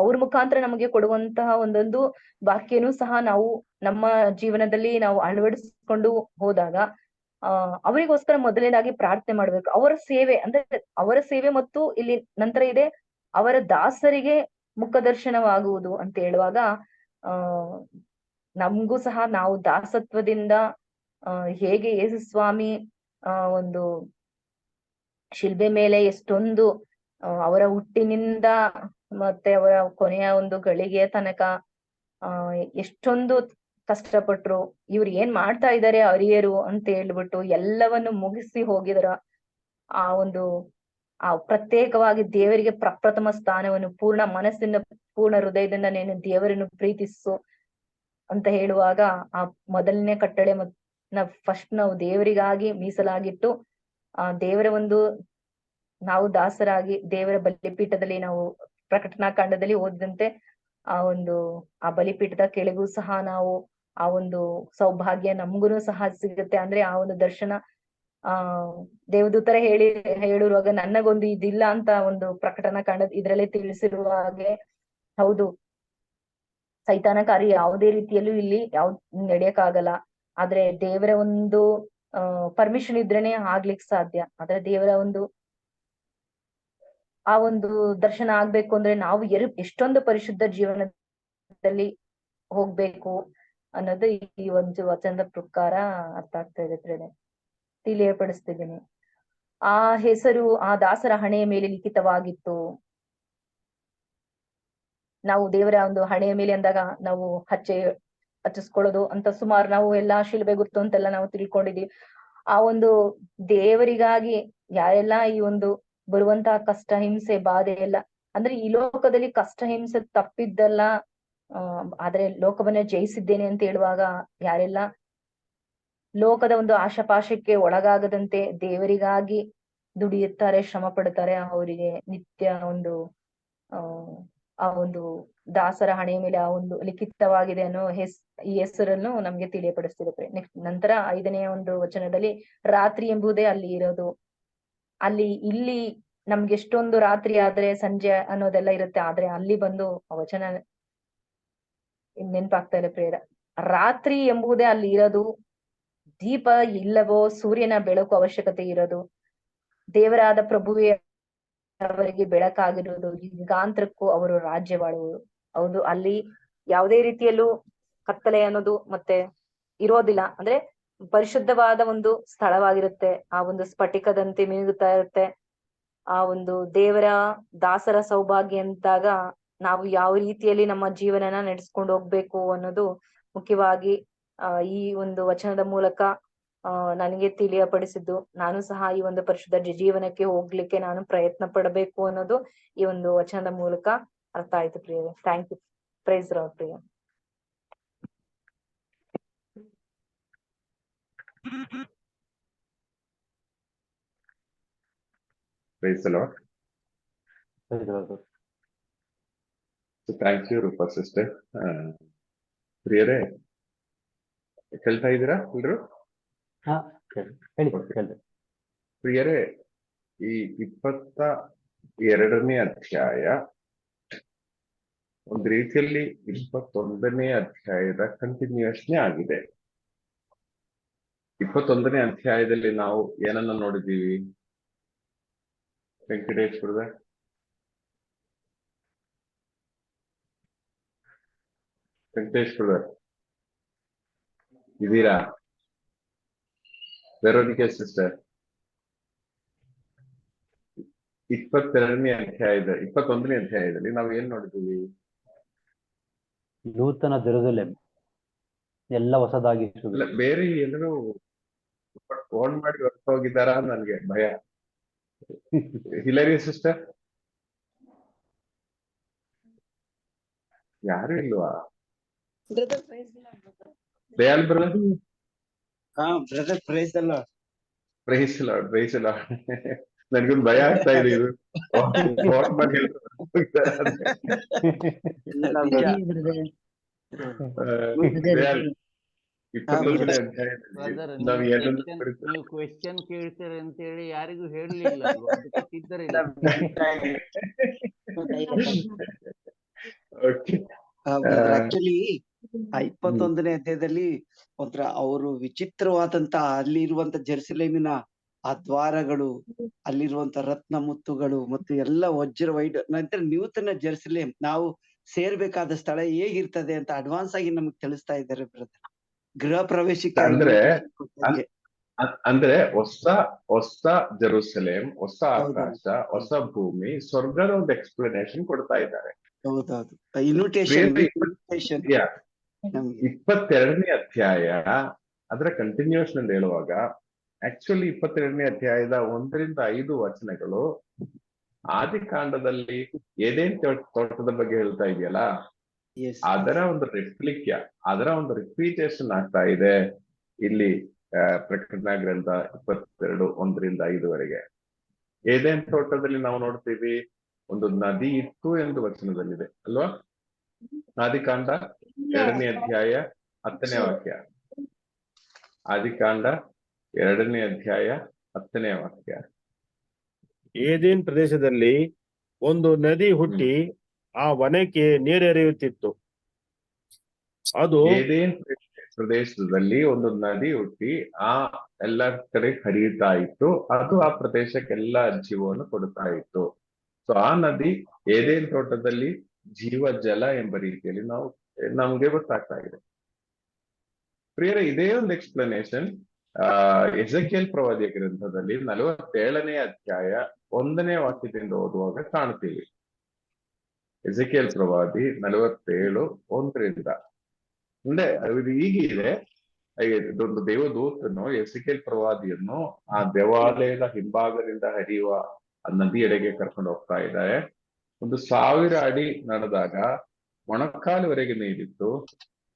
ಅವ್ರ ಮುಖಾಂತರ ನಮಗೆ ಕೊಡುವಂತಹ ಒಂದೊಂದು ವಾಕ್ಯನೂ ಸಹ ನಾವು ನಮ್ಮ ಜೀವನದಲ್ಲಿ ನಾವು ಅಳವಡಿಸಿಕೊಂಡು ಹೋದಾಗ ಅವರಿಗೋಸ್ಕರ ಮೊದಲನೇದಾಗಿ ಪ್ರಾರ್ಥನೆ ಮಾಡ್ಬೇಕು. ಅವರ ಸೇವೆ ಮತ್ತು ಇಲ್ಲಿ ನಂತರ ಇದೆ ಅವರ ದಾಸರಿಗೆ ಮುಖದರ್ಶನವಾಗುವುದು ಅಂತ ಹೇಳುವಾಗ ನಮಗೂ ಸಹ ನಾವು ದಾಸತ್ವದಿಂದ ಹೇಗೆ ಯೇಸುಸ್ವಾಮಿ ಒಂದು ಶಿಲ್ಬೆ ಮೇಲೆ ಎಷ್ಟೊಂದು ಅವರ ಹುಟ್ಟಿನಿಂದ ಮತ್ತೆ ಅವರ ಕೊನೆಯ ಒಂದು ಗಳಿಗೆಯ ತನಕ ಎಷ್ಟೊಂದು ಕಷ್ಟಪಟ್ರು. ಇವ್ರು ಏನ್ ಮಾಡ್ತಾ ಇದ್ದಾರೆ ಅರಿಯರು ಅಂತ ಹೇಳ್ಬಿಟ್ಟು ಎಲ್ಲವನ್ನು ಮುಗಿಸಿ ಹೋಗಿದರ ಆ ಪ್ರತ್ಯೇಕವಾಗಿ ದೇವರಿಗೆ ಪ್ರಪ್ರಥಮ ಸ್ಥಾನವನ್ನು ಪೂರ್ಣ ಮನಸ್ಸಿಂದ ಪೂರ್ಣ ಹೃದಯದಿಂದ ನೀನು ದೇವರನ್ನು ಪ್ರೀತಿಸು ಅಂತ ಹೇಳುವಾಗ ಆ ಮೊದಲನೇ ಕಟ್ಟಳೆ ಫಸ್ಟ್ ನಾವು ದೇವರಿಗಾಗಿ ಮೀಸಲಾಗಿಟ್ಟು ದೇವರ ಒಂದು ನಾವು ದಾಸರಾಗಿ ದೇವರ ಬಲಿಪೀಠದಲ್ಲಿ ನಾವು ಪ್ರಕಟಣಾ ಕಾಂಡದಲ್ಲಿ ಓದಿದಂತೆ ಆ ಬಲಿಪೀಠದ ಕೆಳಗೂ ಸಹ ನಾವು ಆ ಒಂದು ಸೌಭಾಗ್ಯ ನಮ್ಗುನು ಸಹ ಸಿಗುತ್ತೆ. ಅಂದ್ರೆ ಆ ಒಂದು ದರ್ಶನ ದೇವದೂತರ ಹೇಳಿರುವಾಗ ನನಗೊಂದು ಇದಿಲ್ಲ ಅಂತ ಒಂದು ಪ್ರಕಟಣಾ ಕಾಂಡ ಇದ್ರಲ್ಲೇ ತಿಳಿಸಿರುವ ಹಾಗೆ, ಹೌದು, ಸೈತಾನ ಕಾರ್ಯ ಯಾವುದೇ ರೀತಿಯಲ್ಲೂ ಇಲ್ಲಿ ನಡೆಯಕ್ಕಾಗಲ್ಲ. ಆದ್ರೆ ದೇವರ ಒಂದು ಪರ್ಮಿಷನ್ ಇದ್ರೇನೆ ಆಗ್ಲಿಕ್ಕೆ ಸಾಧ್ಯ. ಆದ್ರೆ ದೇವರ ಆ ಒಂದು ದರ್ಶನ ಆಗ್ಬೇಕು ಅಂದ್ರೆ ನಾವು ಎಷ್ಟೊಂದು ಪರಿಶುದ್ಧ ಜೀವನದಲ್ಲಿ ಹೋಗ್ಬೇಕು ಅನ್ನೋದು ಈ ಒಂದು ವಚನದ ಪ್ರಕಾರ ಅರ್ಥ ಆಗ್ತಾ ಇದೆ. ತಿಳಿಯಪಡಿಸ್ತಿದ್ದೀನಿ. ಆ ಹೆಸರು ಆ ದಾಸರ ಹಣೆಯ ಮೇಲೆ ಲಿಖಿತವಾಗಿತ್ತು. ನಾವು ದೇವರ ಒಂದು ಹಣೆಯ ಮೇಲೆ ಅಂದಾಗ ನಾವು ಹಚ್ಚಿಸ್ಕೊಳ್ಳೋದು ಅಂತ ಸುಮಾರು ನಾವು ಎಲ್ಲಾ ಶಿಲ್ಬೆ ಗುರ್ತು ಅಂತೆಲ್ಲ ನಾವು ತಿಳ್ಕೊಂಡಿದೀವಿ. ಆ ಒಂದು ದೇವರಿಗಾಗಿ ಯಾರೆಲ್ಲಾ ಈ ಒಂದು ಬರುವಂತಹ ಕಷ್ಟ, ಹಿಂಸೆ, ಬಾಧೆ ಎಲ್ಲ ಅಂದ್ರೆ ಈ ಲೋಕದಲ್ಲಿ ಕಷ್ಟ ಹಿಂಸೆ ತಪ್ಪಿದ್ದಲ್ಲ, ಆದ್ರೆ ಲೋಕವನ್ನ ಜಯಿಸಿದ್ದೇನೆ ಅಂತ ಹೇಳುವಾಗ ಯಾರೆಲ್ಲ ಲೋಕದ ಒಂದು ಆಶಾಪಾಶಕ್ಕೆ ಒಳಗಾಗದಂತೆ ದೇವರಿಗಾಗಿ ದುಡಿಯುತ್ತಾರೆ, ಶ್ರಮ ಪಡ್ತಾರೆ, ಅವರಿಗೆ ನಿತ್ಯ ಒಂದು ಆ ಒಂದು ದಾಸರ ಹಣೆಯ ಮೇಲೆ ಆ ಒಂದು ಲಿಖಿತವಾಗಿದೆ ಅನ್ನೋ ಈ ಹೆಸರನ್ನು ನಮ್ಗೆ ತಿಳಿಯಪಡಿಸ್ತಿರುತ್ತೆ. ನೆಕ್ಸ್ಟ್ ನಂತರ 5ನೇ ಒಂದು ವಚನದಲ್ಲಿ ರಾತ್ರಿ ಎಂಬುದೇ ಅಲ್ಲಿ ಇರೋದು. ಇಲ್ಲಿ ನಮ್ಗೆ ಎಷ್ಟೊಂದು ರಾತ್ರಿ ಆದ್ರೆ ಸಂಜೆ ಅನ್ನೋದೆಲ್ಲ ಇರುತ್ತೆ. ಆದ್ರೆ ಅಲ್ಲಿ ಬಂದು ವಚನ ನೆನ್ಪಾಗ್ತಾ ಇದೆ ಪ್ರೇರ. ರಾತ್ರಿ ಎಂಬುದೇ ಅಲ್ಲಿ ಇರೋದು. ದೀಪ ಇಲ್ಲವೋ ಸೂರ್ಯನ ಬೆಳಕು ಅವಶ್ಯಕತೆ ಇರೋದು. ದೇವರಾದ ಪ್ರಭುವೇ ಅವರಿಗೆ ಬೆಳಕಾಗಿರುವುದು, ಯುಗಾಂತರಕ್ಕೂ ಅವರು ರಾಜ್ಯವಾಳುವರು. ಹೌದು, ಅಲ್ಲಿ ಯಾವುದೇ ರೀತಿಯಲ್ಲೂ ಕತ್ತಲೆ ಅನ್ನೋದು ಮತ್ತೆ ಇರೋದಿಲ್ಲ. ಅಂದ್ರೆ ಪರಿಶುದ್ಧವಾದ ಒಂದು ಸ್ಥಳವಾಗಿರುತ್ತೆ. ಆ ಒಂದು ಸ್ಫಟಿಕದಂತೆ ಮಿನುಗುತ್ತಾ ಇರುತ್ತೆ. ಆ ಒಂದು ದೇವರ ದಾಸರ ಸೌಭಾಗ್ಯ ಅಂತಾಗ ನಾವು ಯಾವ ರೀತಿಯಲ್ಲಿ ನಮ್ಮ ಜೀವನನ ನಡೆಸ್ಕೊಂಡು ಹೋಗ್ಬೇಕು ಅನ್ನೋದು ಮುಖ್ಯವಾಗಿ ಈ ಒಂದು ವಚನದ ಮೂಲಕ ನನಗೆ ತಿಳಿಯಪಡಿಸಿದ್ದು. ನಾನು ಸಹ ಈ ಒಂದು ಪರಿಶುದ್ಧ ಜೀವನಕ್ಕೆ ಹೋಗ್ಲಿಕ್ಕೆ ನಾನು ಪ್ರಯತ್ನ ಪಡಬೇಕು ಅನ್ನೋದು ಈ ಒಂದು ವಚನದ ಮೂಲಕ ಅರ್ಥ ಆಯ್ತು. ಪ್ರಿಯ, ಥ್ಯಾಂಕ್ ಯು. ಪ್ರೈಸ್ ಲಾರ್ಡ್ ಪ್ರಿಯ. Praise the Lord. So thank you, Rupa sister. ಪ್ರಿಯರೇ, ಕೇಳ್ತಾ ಇದ್ದೀರಾ ಎಲ್ರು? ಪ್ರಿಯರೇ, ಈ 22ನೇ ಅಧ್ಯಾಯ ಒಂದು ರೀತಿಯಲ್ಲಿ 21ನೇ ಅಧ್ಯಾಯದ ಕಂಟಿನ್ಯೂಯೇಷನ್ ಆಗಿದೆ. 21ನೇ ಅಧ್ಯಾಯದಲ್ಲಿ ನಾವು ಏನನ್ನ ನೋಡಿದೀವಿ? ವೆಂಕಟೇಶ್ ಬ್ರದರ್, ಇದೀರಾ? ವೆರೋನಿಕಾ ಸಿಸ್ಟರ್, 21ನೇ ಅಧ್ಯಾಯದಲ್ಲಿ ನಾವು ಏನ್ ನೋಡಿದೀವಿ? ನೂತನ ಜೆರುಸಲೇಮ್ ಎಲ್ಲ ಹೊಸದಾಗಿ. ಬೇರೆ ಎಲ್ಲರೂ ಫೋನ್ ಮಾಡಿ ಹೊರಟೋಗಿದ್ದಾರ ನನ್ಗೆ ಭಯ. ಹಿಲರಿ ಸಿಸ್ಟರ್ ಯಾರು ಇಲ್ವಾ? Dayal brother, praise the lord. Praise lord, praise lord. ನನ್ಗೊಂದು ಭಯ ಆಗ್ತಾ ಇದೆ ಇದು. ಫೋನ್ ಮಾಡಿ ದಯಾಲ್, 21ನೇ ಅಧ್ಯಾಯದಲ್ಲಿ ನಾವು ಏನನ್ನು ನೀವು ಕ್ವೆಶ್ಚನ್ ಕೇಳ್ತೀರಿ ಅಂತ ಹೇಳಿ ಯಾರಿಗೂ ಹೇಳಲಿಲ್ಲ. ಆಕ್ಚುಲಿ 21ನೇ ಅಧ್ಯಾಯದಲ್ಲಿ ಒಂಥರ ಅವರು ವಿಚಿತ್ರವಾದಂತ ಅಲ್ಲಿರುವಂತ ಜೆರುಸಲೇಮಿನ ಆ ದ್ವಾರಗಳು, ಅಲ್ಲಿರುವಂತ ರತ್ನ ಮುತ್ತುಗಳು ಮತ್ತು ಎಲ್ಲ ವಜ್ರ ವೈಡ್ ನಂತರ ನೂತನ ಜೆರುಸಲೇಮ್ ನಾವು ಸೇರ್ಬೇಕಾದ ಸ್ಥಳ ಹೇಗಿರ್ತದೆ ಅಂತ ಅಡ್ವಾನ್ಸ್ ಆಗಿ ನಮಗ್ ತಿಳಿಸ್ತಾ ಇದ್ದಾರೆ ಬ್ರದರ್. ಗೃಹ ಪ್ರವೇಶಕ್ಕೆ ಅಂದ್ರೆ ಹೊಸ ಜೆರುಸಲೇಮ್, ಹೊಸ ಆಕಾಶ, ಹೊಸ ಭೂಮಿ, ಸ್ವರ್ಗದ ಒಂದು ಎಕ್ಸ್ಪ್ಲನೇಷನ್ ಕೊಡ್ತಾ ಇದ್ದಾರೆ. ಹೌದೌದು, ಇನ್ವಿಟೇಷನ್. 22ನೇ ಅಧ್ಯಾಯ ಅದರ ಕಂಟಿನ್ಯೂಷನ್ ಅಂತ ಹೇಳುವಾಗ ಆಕ್ಚುಲಿ 22ನೇ ಅಧ್ಯಾಯದ 1-5 ವಚನಗಳು ಆದಿಕಾಂಡದಲ್ಲಿ ಏದೇನ್ ತೋಟದ ಬಗ್ಗೆ ಹೇಳ್ತಾ ಇದೆಯಲ್ಲ, ಅದರ ಒಂದು ರೆಪ್ಲಿಕ್ಯ, ಅದರ ಒಂದು ರಿಪೀಟೇಷನ್ ಆಗ್ತಾ ಇದೆ ಇಲ್ಲಿ ಪ್ರಕಟಣಾ ಗ್ರಂಥ 22:1-5 ಏದೇನ್ ತೋಟದಲ್ಲಿ ನಾವು ನೋಡ್ತೀವಿ, ಒಂದು ನದಿ ಇತ್ತು ಎಂದು ವಚನದಲ್ಲಿದೆ ಅಲ್ವಾ? ಆದಿಕಾಂಡ 2ನೇ ಅಧ್ಯಾಯ 10ನೇ ವಾಕ್ಯ. ಆದಿಕಾಂಡ 2ನೇ ಅಧ್ಯಾಯ 10ನೇ ವಾಕ್ಯ. ಏದೇನ್ ಪ್ರದೇಶದಲ್ಲಿ ಒಂದು ನದಿ ಹುಟ್ಟಿ ಆ ವನಕ್ಕೆ ನೀರೆರೆಯುತ್ತಿತ್ತು. ಅದು ಏದೇನ್ ಪ್ರದೇಶದಲ್ಲಿ ಒಂದು ನದಿ ಹುಟ್ಟಿ ಆ ಎಲ್ಲ ಕಡೆ ಹರಿಯುತ್ತಾ ಇತ್ತು. ಅದು ಆ ಪ್ರದೇಶಕ್ಕೆಲ್ಲ ಜೀವವನ್ನು ಕೊಡ್ತಾ ಇತ್ತು. ಸೊ ಆ ನದಿ ಏದೇನ್ ತೋಟದಲ್ಲಿ ಜೀವ ಜಲ ಎಂಬ ರೀತಿಯಲ್ಲಿ ನಮ್ಗೆ ಗೊತ್ತಾಗ್ತಾ ಇದೆ. ಪ್ರಿಯರೇ, ಇದೇ ಒಂದು ಎಕ್ಸ್ಪ್ಲನೇಷನ್ ಎಜೆಕಿಯೇಲ್ ಪ್ರವಾದಿಯ ಗ್ರಂಥದಲ್ಲಿ 47ನೇ ಅಧ್ಯಾಯ 1ನೇ ವಾಕ್ಯದಿಂದ ಓದುವಾಗ ಕಾಣ್ತೀವಿ. ಎಜೆಕಿಯೇಲ್ ಪ್ರವಾದಿ 47:1 ಅಂದ್ರೆ ಇದು ಹೀಗಿದೆ. ಇದೊಂದು ದೇವದೂತನು ಎಜೆಕಿಯೇಲ್ ಪ್ರವಾದಿಯನ್ನು ಆ ದೇವಾಲಯದ ಹಿಂಭಾಗದಿಂದ ಹರಿಯುವ ಆ ನದಿಯೆಡೆಗೆ ಕರ್ಕೊಂಡು ಹೋಗ್ತಾ ಇದ್ದಾರೆ. 1000 ಅಡಿ ನಡೆದಾಗ ಮೊಣಕಾಲುವರೆಗೆ ನೀರಿತ್ತು.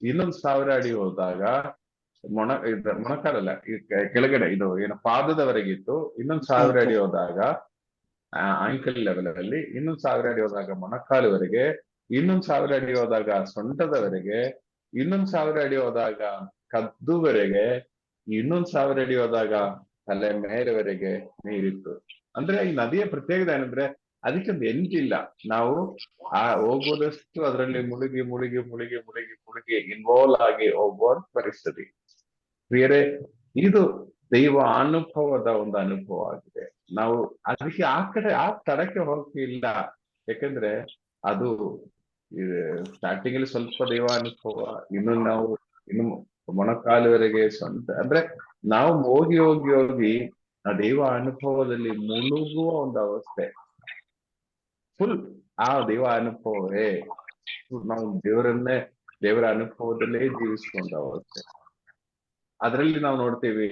1000 ಅಡಿ ಹೋದಾಗ ಮೊಣಕಾಲಲ್ಲ, ಕೆಳಗಡೆ ಇದು ಏನು ಪಾದದವರೆಗಿತ್ತು. 1000 ಅಡಿ ಹೋದಾಗ ಆಂಕಲ್ ಲೆವೆಲ್ ಅಲ್ಲಿ, 1000 ಅಡಿ ಹೋದಾಗ ಮೊಣಕಾಲುವರೆಗೆ, 1000 ಅಡಿ ಹೋದಾಗ ಸೊಂಟದವರೆಗೆ, 1000 ಅಡಿ ಹೋದಾಗ ಕದ್ದುವರೆಗೆ, 1000 ಅಡಿ ಹೋದಾಗ ತಲೆ ಮೇಲೆವರೆಗೆ ನೀರಿತ್ತು. ಅಂದ್ರೆ ಈ ನದಿಯ ಪ್ರತ್ಯೇಕತೆ ಏನಂದ್ರೆ ಅದಕ್ಕೊಂದು ಎಂಟಿಲ್ಲ. ನಾವು ಹೋಗೋದಷ್ಟು ಅದರಲ್ಲಿ ಮುಳುಗಿ ಮುಳುಗಿ ಮುಳುಗಿ ಮುಳುಗಿ ಮುಳುಗಿ ಇನ್ವಾಲ್ವ್ ಆಗಿ ಹೋಗುವ ಪರಿಸ್ಥಿತಿ. ಪ್ರಿಯರೇ, ಇದು ದೈವ ಅನುಭವದ ಒಂದು ಅನುಭವ ಆಗಿದೆ. ನಾವು ಅದಕ್ಕೆ ಆ ಕಡೆ ಆ ತಡಕ್ಕೆ ಹೋಗಿಲ್ಲ, ಯಾಕಂದ್ರೆ ಅದು ಸ್ಟಾರ್ಟಿಂಗ್ ಅಲ್ಲಿ ಸ್ವಲ್ಪ ದೈವ ಅನುಭವ, ಇನ್ನು ನಾವು ಇನ್ನು ಮೊಣಕಾಲುವರೆಗೆ ಸ್ವಂತ ಅಂದ್ರೆ ನಾವು ಹೋಗಿ ಹೋಗಿ ಹೋಗಿ ಆ ದೈವ ಅನುಭವದಲ್ಲಿ ಮುಳುಗುವ ಒಂದು ಅವಸ್ಥೆ, ಫುಲ್ ಆ ದೈವ ಅನುಭವವೇ ನಾವು ದೇವರ ಅನುಭವದಲ್ಲೇ ಜೀವಿಸುವಂತ ಅವಸ್ಥೆ. ಅದರಲ್ಲಿ ನಾವು ನೋಡ್ತೀವಿ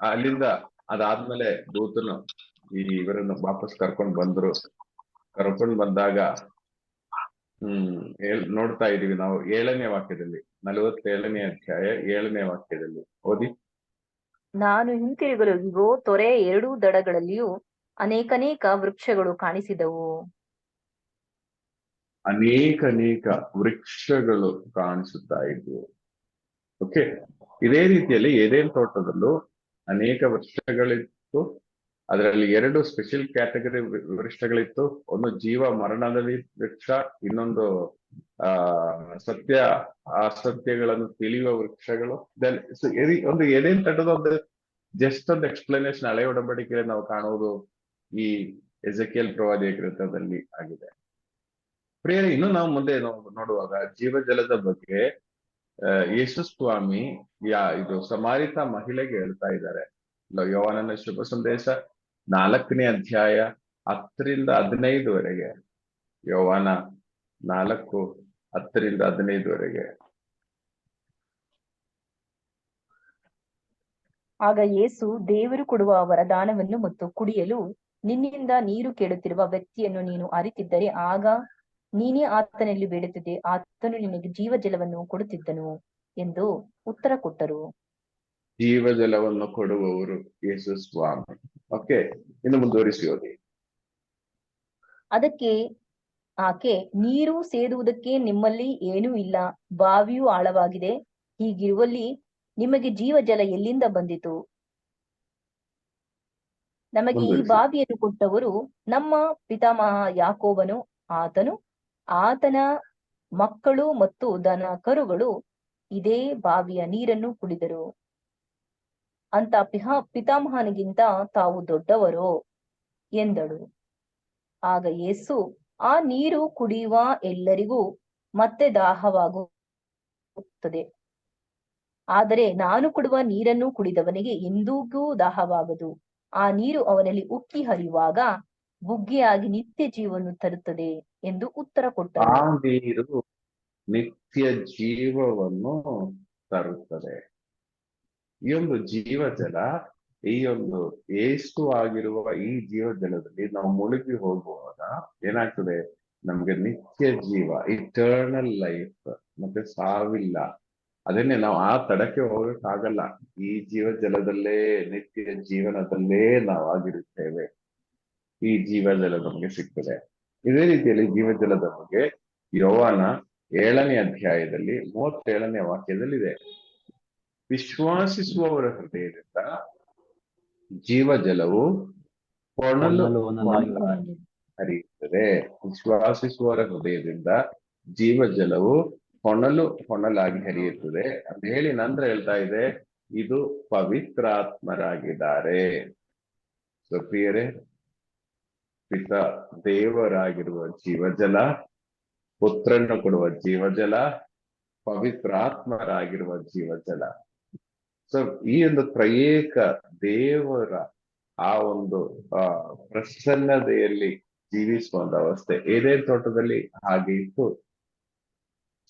ಅಲ್ಲಿಂದ ಅದಾದ್ಮೇಲೆ ದೂತನು ಇವರನ್ನು ವಾಪಸ್ ಕರ್ಕೊಂಡು ಬಂದಾಗ ನೋಡ್ತಾ ಇದೀವಿ ನಾವು 7ನೇ ವಾಕ್ಯದಲ್ಲಿ, 47ನೇ ಅಧ್ಯಾಯ 7ನೇ ವಾಕ್ಯದಲ್ಲಿ ಓದಿ. ನಾನು ಹಿಂತಿರುಗಲು ಇಗೋ, ತೊರೆಯ 2 ದಡಗಳಲ್ಲಿಯೂ ಅನೇಕ ವೃಕ್ಷಗಳು ಕಾಣಿಸಿದವು. ಅನೇಕ ವೃಕ್ಷಗಳು ಕಾಣಿಸುತ್ತಾ ಇದ್ವು. ಓಕೆ, ಇದೇ ರೀತಿಯಲ್ಲಿ ಏದೇನ್ ತೋಟದಲ್ಲೂ ಅನೇಕ ವೃಕ್ಷಗಳಿತ್ತು. ಅದರಲ್ಲಿ 2 ಸ್ಪೆಷಲ್ ಕ್ಯಾಟಗರಿ ವೃಕ್ಷಗಳಿತ್ತು. ಒಂದು ಜೀವ ಮರಣದ ವೃಕ್ಷ, ಇನ್ನೊಂದು ಸತ್ಯ ಅಸತ್ಯಗಳನ್ನು ತಿಳಿಯುವ ವೃಕ್ಷಗಳು. ಒಂದು ಏದೇನ್ ತೋಟದ ಒಂದು ಜಸ್ಟ್ ಒಂದು ಎಕ್ಸ್ಪ್ಲನೇಷನ್ ಹಳೆ ಒಡಂಬಡಿಕೆಯಲ್ಲಿ ನಾವು ಕಾಣುವುದು ಈ ಎಜೆಕಿಯೇಲ್ ಪ್ರವಾದಿಯ ಗ್ರಂಥದಲ್ಲಿ ಆಗಿದೆ. ಪ್ರಿಯರೇ, ಇನ್ನು ನಾವು ಮುಂದೆ ನೋಡುವಾಗ ಜೀವಜಲದ ಬಗ್ಗೆ ಯೇಸು ಸ್ವಾಮಿ ಇದು ಸಮಾರಿತ ಮಹಿಳೆಗೆ ಹೇಳ್ತಾ ಇದ್ದಾರೆ. ಯೋಹಾನನ ಶುಭ ಸಂದೇಶ 4ನೇ ಅಧ್ಯಾಯ 10-15 ಯೋಹಾನ 4:10-15. ಆಗ ಯೇಸು, ದೇವರು ಕೊಡುವ ವರದಾನವನ್ನು ಮತ್ತು ಕುಡಿಯಲು ನಿನ್ನಿಂದ ನೀರು ಕೇಳುತ್ತಿರುವ ವ್ಯಕ್ತಿಯನ್ನು ನೀನು ಅರಿತಿದ್ದರೆ ಆಗ ನೀನೇ ಆತನಲ್ಲಿ ಬೇಡುತ್ತಿದ್ದೆ, ಆತನು ನಿನಗೆ ಜೀವಜಲವನ್ನು ಕೊಡುತ್ತಿದ್ದನು ಎಂದು ಉತ್ತರ ಕೊಟ್ಟರು. ಜೀವಜಲವನ್ನು ಕೊಡುವವರು ಯೇಸು ಸ್ವಾಮಿ. ಓಕೆ, ಇನ್ನು ಮುಂದುವರಿಸಿ ಓದಿ. ಅದಕ್ಕೆ ಆಕೆ, ನೀರು ಸೇದುವುದಕ್ಕೆ ನಿಮ್ಮಲ್ಲಿ ಏನೂ ಇಲ್ಲ, ಬಾವಿಯೂ ಆಳವಾಗಿದೆ. ಹೀಗಿರುವಲ್ಲಿ ನಿಮಗೆ ಜೀವಜಲ ಎಲ್ಲಿಂದ ಬಂದಿತು? ನಮಗೆ ಈ ಬಾವಿಯನ್ನು ಕೊಟ್ಟವರು ನಮ್ಮ ಪಿತಾಮಹ ಯಾಕೋಬನು, ಆತನ ಮಕ್ಕಳು ಮತ್ತು ದನ ಕರುಗಳು ಇದೇ ಬಾವಿಯ ನೀರನ್ನು ಕುಡಿದರು. ಅಂತ ಪಿತಾಮಹನಿಗಿಂತ ತಾವು ದೊಡ್ಡವರೋ ಎಂದಳು. ಆಗ ಯೇಸು, ಆ ನೀರು ಕುಡಿಯುವ ಎಲ್ಲರಿಗೂ ಮತ್ತೆ ದಾಹವಾಗುತ್ತದೆ, ಆದರೆ ನಾನು ಕೊಡುವ ನೀರನ್ನು ಕುಡಿದವನಿಗೆ ಎಂದಿಗೂ ದಾಹವಾಗದು. ಆ ನೀರು ಅವನಲ್ಲಿ ಉಕ್ಕಿ ಹರಿಯುವಾಗ ಬುಗ್ಗೆಯಾಗಿ ನಿತ್ಯ ಜೀವವನ್ನು ತರುತ್ತದೆ ಎಂದು ಉತ್ತರ ಕೊಟ್ಟರು. ಆ ನೀರು ನಿತ್ಯ ಜೀವವನ್ನು ತರುತ್ತದೆ. ಈ ಒಂದು ಜೀವಜಲ, ಈ ಒಂದು ಯೇಸು ಆಗಿರುವ ಈ ಜೀವಜಲದಲ್ಲಿ ನಾವು ಮುಳುಗಿ ಹೋಗುವಾಗ ಏನಾಗ್ತದೆ? ನಮ್ಗೆ ನಿತ್ಯ ಜೀವ, ಇಟರ್ನಲ್ ಲೈಫ್, ಮತ್ತೆ ಸಾವಿಲ್ಲ. ಅದನ್ನೇ ನಾವು ಆ ತಡಕ್ಕೆ ಹೋಗಕ್ಕಾಗಲ್ಲ. ಈ ಜೀವಜಲದಲ್ಲೇ, ನಿತ್ಯ ಜೀವನದಲ್ಲೇ ನಾವು ಆಗಿರುತ್ತೇವೆ. ಈ ಜೀವಜಲ ನಮಗೆ ಸಿಗ್ತದೆ. ಇದೇ ರೀತಿಯಲ್ಲಿ ಜೀವಜಲದ ಬಗ್ಗೆ ಯೋಹಾನ 7ನೇ ಅಧ್ಯಾಯದಲ್ಲಿ 37ನೇ ವಾಕ್ಯದಲ್ಲಿದೆ. ವಿಶ್ವಾಸಿಸುವವರ ಹೃದಯದಿಂದ ಜೀವಜಲವು ಹೊನಲು ಹರಿಯುತ್ತದೆ. ವಿಶ್ವಾಸಿಸುವವರ ಹೃದಯದಿಂದ ಜೀವಜಲವು ಹೊನಲಾಗಿ ಹರಿಯುತ್ತದೆ ಅಂತ ಹೇಳಿ ನಂತರ ಹೇಳ್ತಾ ಇದೆ, ಇದು ಪವಿತ್ರಾತ್ಮರಾಗಿದ್ದಾರೆ. ಪ್ರಿಯರೇ, ದೇವರಾಗಿರುವ ಜೀವಜಲ, ಪುತ್ರನ್ನು ಕೊಡುವ ಜೀವಜಲ, ಪವಿತ್ರಾತ್ಮರಾಗಿರುವ ಜೀವಜಲ. ಸೊ ಈ ಒಂದು ತ್ರಯೇಕ ದೇವರ ಆ ಒಂದು ಪ್ರಸನ್ನತೆಯಲ್ಲಿ ಜೀವಿಸುವಂತ ಅವಸ್ಥೆ ಏದೇನ್ ತೋಟದಲ್ಲಿ ಹಾಗೆ ಇತ್ತು.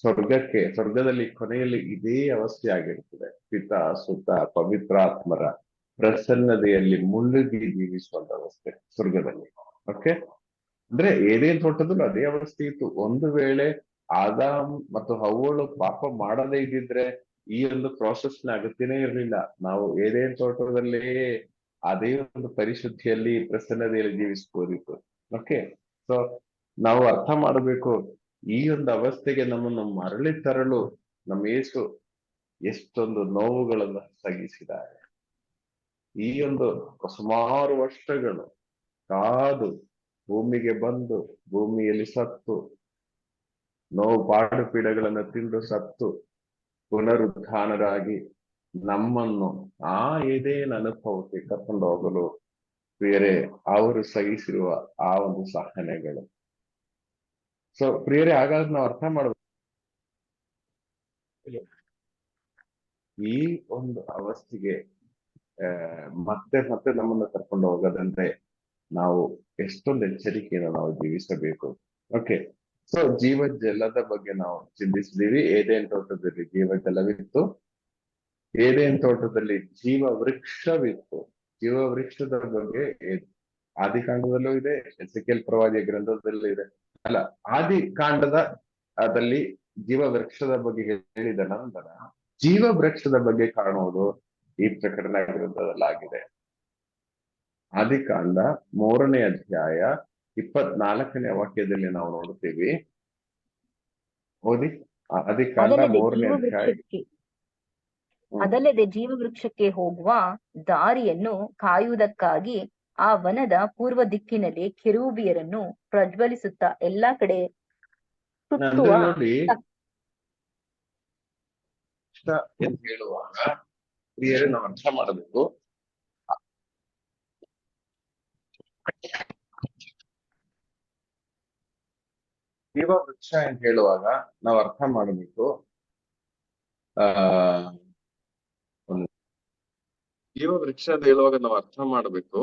ಸ್ವರ್ಗದಲ್ಲಿ ಕೊನೆಯಲ್ಲಿ ಇದೇ ಅವಸ್ಥೆ ಆಗಿರ್ತದೆ. ಪಿತಾ, ಸುತ, ಪವಿತ್ರಾತ್ಮರ ಪ್ರಸನ್ನತೆಯಲ್ಲಿ ಮುಳುಗಿ ಜೀವಿಸುವಂತ ಅವಸ್ಥೆ ಸ್ವರ್ಗದಲ್ಲಿ. ಓಕೆ, ಅಂದ್ರೆ ಏದೇನ್ ತೋಟದಲ್ಲೂ ಅದೇ ಅವಸ್ಥೆ ಇತ್ತು. ಒಂದು ವೇಳೆ ಆದಾಮ್ ಮತ್ತು ಹವ್ವಳು ಪಾಪ ಮಾಡದೇ ಇದ್ದಿದ್ರೆ ಈ ಒಂದು ಪ್ರಾಸೆಸ್ನ ಅಗತ್ಯನೇ ಇರಲಿಲ್ಲ. ನಾವು ಏದೇನ್ ತೋಟದಲ್ಲೇ ಅದೇ ಒಂದು ಪರಿಶುದ್ಧಿಯಲ್ಲಿ, ಪ್ರಸನ್ನತೆಯಲ್ಲಿ ಜೀವಿಸಬಹುದಿತ್ತು. ಓಕೆ, ಸೊ ನಾವು ಅರ್ಥ ಮಾಡಬೇಕು, ಈ ಒಂದು ಅವಸ್ಥೆಗೆ ನಮ್ಮನ್ನು ಮರಳಿ ತರಲು ನಮ್ಮ ಯೇಸು ಎಷ್ಟೊಂದು ನೋವುಗಳನ್ನು ಸಹಿಸಿದ್ದಾರೆ. ಈ ಒಂದು ಸುಮಾರು ವರ್ಷಗಳು ಕಾದು ಭೂಮಿಗೆ ಬಂದು, ಭೂಮಿಯಲ್ಲಿ ಸತ್ತು, ನೋವು ಪಾಡು ಪೀಡೆಗಳನ್ನು ತಿಂದು ಸತ್ತು, ಪುನರುತ್ಥಾನರಾಗಿ ನಮ್ಮನ್ನು ಆ ಏದೇನ್ ಅನುಭವಕ್ಕೆ ಕರ್ಕೊಂಡು ಹೋಗಲು ಪ್ರಿಯರೇ ಅವರು ಸಹಿಸಿರುವ ಆ ಒಂದು ಸಹನೆಗಳು. ಸೊ ಪ್ರಿಯರೇ, ಹಾಗಾದ್ರೆ ನಾವು ಅರ್ಥ ಮಾಡಬೇಕು, ಈ ಒಂದು ಅವಸ್ಥೆಗೆ ಮತ್ತೆ ಮತ್ತೆ ನಮ್ಮನ್ನು ಕರ್ಕೊಂಡು ಹೋಗದಂತೆ ನಾವು ಎಷ್ಟೊಂದು ಎಚ್ಚರಿಕೆಯನ್ನು ನಾವು ಜೀವಿಸಬೇಕು. ಓಕೆ, ಸೊ ಜೀವ ಜಲದ ಬಗ್ಗೆ ನಾವು ಚಿಂತಿಸಿದೀವಿ. ಏದೇನ್ ತೋಟದಲ್ಲಿ ಜೀವ ಜಲವಿತ್ತು, ಏದೇನ್ ತೋಟದಲ್ಲಿ ಜೀವ ವೃಕ್ಷವಿತ್ತು. ಜೀವ ವೃಕ್ಷದ ಬಗ್ಗೆ ಆದಿಕಾಂಡದಲ್ಲೂ ಇದೆ, ಎಸೆಕೇಲ್ ಪ್ರವಾದಿಯ ಗ್ರಂಥದಲ್ಲೂ ಇದೆ. ಅಲ್ಲ, ಆದಿಕಾಂಡದ ಅದಲ್ಲಿ ಜೀವ ವೃಕ್ಷದ ಬಗ್ಗೆ ಹೇಳಿದ ನಂತರ ಜೀವ ವೃಕ್ಷದ ಬಗ್ಗೆ ಕಾಣುವುದು ಈ ಪ್ರಕಟಣಾ ಗ್ರಂಥದಲ್ಲಾಗಿದೆ. ಆದಿಕಾಂಡ 3ನೇ ಅಧ್ಯಾಯ 24ನೇ ವಾಕ್ಯದಲ್ಲಿ ನಾವು ನೋಡ್ತೀವಿ. ಓದಿ. ಆದಿಕಾಂಡ ಅದಲ್ಲದೆ 3ನೇ ಅಧ್ಯಾಯ. ಅದಲ್ಲದೆ ಜೀವ ವೃಕ್ಷಕ್ಕೆ ಹೋಗುವ ದಾರಿಯನ್ನು ಕಾಯುವುದಕ್ಕಾಗಿ ಆ ವನದ ಪೂರ್ವ ದಿಕ್ಕಿನಲ್ಲಿ ಕೆರೂಬಿಯರನ್ನು ಪ್ರಜ್ವಲಿಸುತ್ತಾ ಎಲ್ಲಾ ಕಡೆ ಸುತ್ತುವ ನೋಡಿ, ಎಂದು ಹೇಳುವಾಗ ಪ್ರಿಯರೇ ನಾವು ಅರ್ಥ ಮಾಡಬೇಕು, ಜೀವ ವೃಕ್ಷ ಅಂತ ಹೇಳುವಾಗ ನಾವು ಅರ್ಥ ಮಾಡಬೇಕು, ಜೀವ ವೃಕ್ಷ ಅಂತ ಹೇಳುವಾಗ ನಾವು ಅರ್ಥ ಮಾಡಬೇಕು,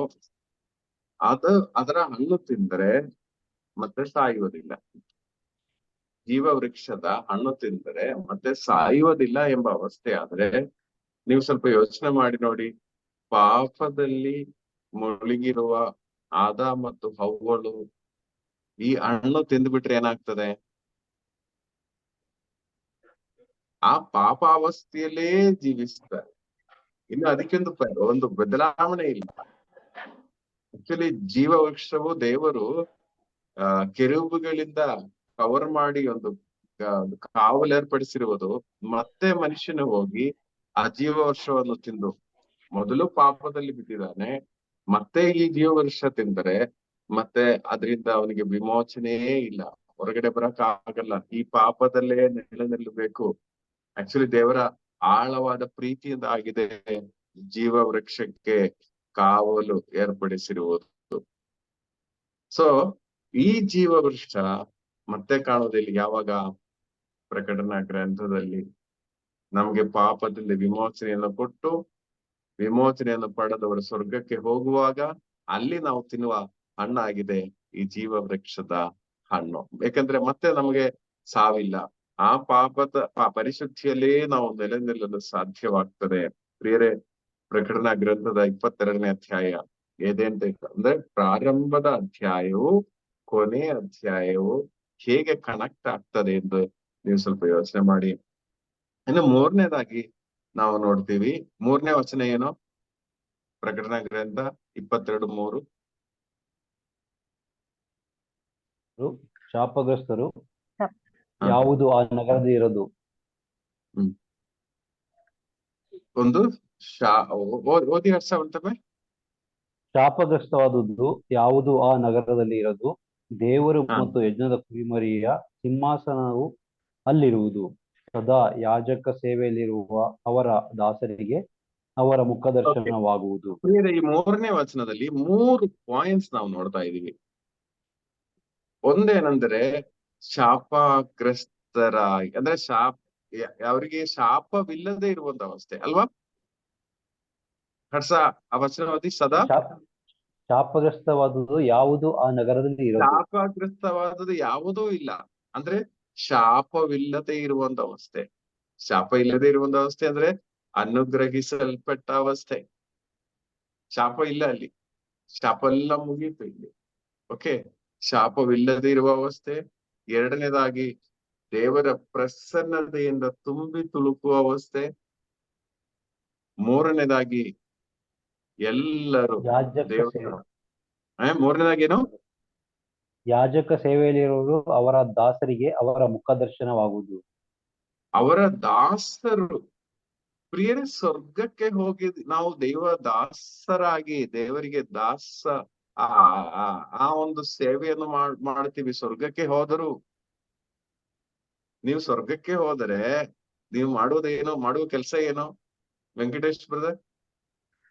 ಅದರ ಹಣ್ಣು ತಿಂದರೆ ಮತ್ತೆ ಸಾಯುವುದಿಲ್ಲ. ಜೀವ ವೃಕ್ಷದ ಹಣ್ಣು ತಿಂದರೆ ಮತ್ತೆ ಸಾಯುವುದಿಲ್ಲ ಎಂಬ ಅವಸ್ಥೆ ಆದ್ರೆ ನೀವು ಸ್ವಲ್ಪ ಯೋಚನೆ ಮಾಡಿ ನೋಡಿ. ಪಾಪದಲ್ಲಿ ಮುಳುಗಿರುವ ಆದ ಮತ್ತು ಹವ್ವಳು ಈ ಹಣ್ಣು ತಿಂದ್ಬಿಟ್ರೆ ಏನಾಗ್ತದೆ? ಆ ಪಾಪಾವಸ್ಥೆಯಲ್ಲೇ ಜೀವಿಸ್ತಾರೆ. ಇನ್ನು ಅದಕ್ಕೊಂದು ಒಂದು ಬದಲಾವಣೆ ಇಲ್ಲ. ಆಕ್ಚುಲಿ ಜೀವ ವೃಕ್ಷವು ದೇವರು ಕೆರೂಬುಗಳಿಂದ ಕವರ್ ಮಾಡಿ ಒಂದು ಕಾವಲೇರ್ಪಡಿಸಿರುವುದು. ಮತ್ತೆ ಮನುಷ್ಯನು ಹೋಗಿ ಆ ಜೀವ ವೃಕ್ಷವನ್ನು ತಿಂದು ಮೊದಲು ಪಾಪದಲ್ಲಿ ಬಿದ್ದಿದ್ದಾನೆ, ಮತ್ತೆ ಈ ಜೀವ ವೃಕ್ಷ ತಿಂದರೆ ಮತ್ತೆ ಅದರಿಂದ ಅವನಿಗೆ ವಿಮೋಚನೆಯೇ ಇಲ್ಲ, ಹೊರಗಡೆ ಬರಕ್ ಆಗಲ್ಲ, ಈ ಪಾಪದಲ್ಲೇ ನಿಲ್ಲಬೇಕು. ಆಕ್ಚುಲಿ ದೇವರ ಆಳವಾದ ಪ್ರೀತಿಯಿಂದ ಆಗಿದೆ ಜೀವ ವೃಕ್ಷಕ್ಕೆ ಕಾವಲು ಏರ್ಪಡಿಸಿರುವುದು. ಸೊ ಈ ಜೀವ ವೃಕ್ಷ ಮತ್ತೆ ಕಾಣೋದಿಲ್ಲ ಯಾವಾಗ? ಪ್ರಕಟಣಾ ಗ್ರಂಥದಲ್ಲಿ ನಮ್ಗೆ ಪಾಪದಲ್ಲಿ ವಿಮೋಚನೆಯನ್ನು ಕೊಟ್ಟು ವಿಮೋಚನೆಯನ್ನು ಪಡೆದವರು ಸ್ವರ್ಗಕ್ಕೆ ಹೋಗುವಾಗ ಅಲ್ಲಿ ನಾವು ತಿನ್ನುವ ಹಣ್ಣಾಗಿದೆ ಈ ಜೀವ ವೃಕ್ಷದ ಹಣ್ಣು. ಯಾಕಂದ್ರೆ ಮತ್ತೆ ನಮಗೆ ಸಾವಿಲ್ಲ, ಆ ಪಾಪದ ಪರಿಶುದ್ಧಿಯಲ್ಲೇ ನಾವು ನೆಲೆ ನಿಲ್ಲಲು ಸಾಧ್ಯವಾಗ್ತದೆ. ಪ್ರಿಯರೇ, ಪ್ರಕಟಣಾ ಗ್ರಂಥದ 22ನೇ ಅಧ್ಯಾಯ ಏದೇನ್ ಅಂದ್ರೆ ಪ್ರಾರಂಭದ ಅಧ್ಯಾಯವು ಕೊನೆಯ ಅಧ್ಯಾಯವು ಹೇಗೆ ಕನೆಕ್ಟ್ ಆಗ್ತದೆ ಎಂದು ನೀವು ಸ್ವಲ್ಪ ಯೋಚನೆ ಮಾಡಿ. ಇನ್ನು 3ನೇದಾಗಿ ನಾವು ನೋಡ್ತೀವಿ. 3ನೇ ವಚನ ಏನು? ಪ್ರಕಟಣಾ ಗ್ರಂಥ 22:3. ಶಾಪಗ್ರಸ್ತರು ಯಾವುದು ಆ ನಗರದಲ್ಲಿ ಇರೋದು? ಒಂದು ಓದಿ ಹರ್ಷವಂತಮೆ. ಶಾಪಗ್ರಸ್ತವಾದದ್ದು ಯಾವುದು ಆ ನಗರದಲ್ಲಿ ಇರೋದು? ದೇವರು ಮತ್ತು ಯಜ್ಞದ ಕುರಿಮರಿಯ ಸಿಂಹಾಸನವು ಅಲ್ಲಿರುವುದು. ಸದಾ ಯಾಜಕ ಸೇವೆಯಲ್ಲಿರುವ ಅವರ ದಾಸರಿಗೆ ಅವರ ಮುಖದರ್ಶನವಾಗುವುದು. ಈ 3ನೇ ವಚನದಲ್ಲಿ 3 ಪಾಯಿಂಟ್ಸ್ ನಾವು ನೋಡ್ತಾ ಇದೀವಿ. ಒಂದೇನಂದ್ರೆ ಶಾಪಗ್ರಸ್ತರ ಅಂದ್ರೆ ಅವರಿಗೆ ಶಾಪವಿಲ್ಲದೆ ಇರುವಂತ ಅವಸ್ಥೆ ಅಲ್ವಾ? ಹರ್ಷ, ಆ ವಚನವಾದಿ ಸದಾ ಶಾಪಗ್ರಸ್ತವಾದುದು ಯಾವುದು ಆ ನಗರದಲ್ಲಿ ಇರೋದು? ಶಾಪಗ್ರಸ್ತವಾದದ್ದು ಯಾವುದೂ ಇಲ್ಲ ಅಂದ್ರೆ ಶಾಪವಿಲ್ಲದೆ ಇರುವಂತ ಅವಸ್ಥೆ. ಶಾಪ ಇಲ್ಲದೆ ಇರುವಂತ ಅವಸ್ಥೆ ಅಂದ್ರೆ ಅನುಗ್ರಹಿಸಲ್ಪಟ್ಟ ಅವಸ್ಥೆ. ಶಾಪ ಇಲ್ಲ ಅಲ್ಲಿ, ಶಾಪ ಎಲ್ಲ ಮುಗೀತು ಇಲ್ಲಿ. ಓಕೆ, ಶಾಪವಿಲ್ಲದೆ ಇರುವ ಅವಸ್ಥೆ. 2ನೇದಾಗಿ ದೇವರ ಪ್ರಸನ್ನತೆಯಿಂದ ತುಂಬಿ ತುಳುಕುವ ಅವಸ್ಥೆ. 3ನೇದಾಗಿ ಎಲ್ಲರೂ ದೇವರ 3ನೇದಾಗಿ ಏನು? ಯಾಜಕ ಸೇವೆಯಲ್ಲಿರುವವರು ಅವರ ದಾಸರಿಗೆ ಅವರ ಮುಖದರ್ಶನವಾಗುವುದು. ಅವರ ದಾಸರು ಪ್ರಿಯರೇ, ಸ್ವರ್ಗಕ್ಕೆ ಹೋಗಿ ನಾವು ದೈವ ದಾಸರಾಗಿ ದೇವರಿಗೆ ಆ ಒಂದು ಸೇವೆಯನ್ನು ಮಾಡ್ತೀವಿ. ಸ್ವರ್ಗಕ್ಕೆ ಹೋದರು, ನೀವು ಸ್ವರ್ಗಕ್ಕೆ ಹೋದರೆ ನೀವು ಮಾಡುವ ಕೆಲಸ ಏನು? ವೆಂಕಟೇಶ್ ಬ್ರದರ್,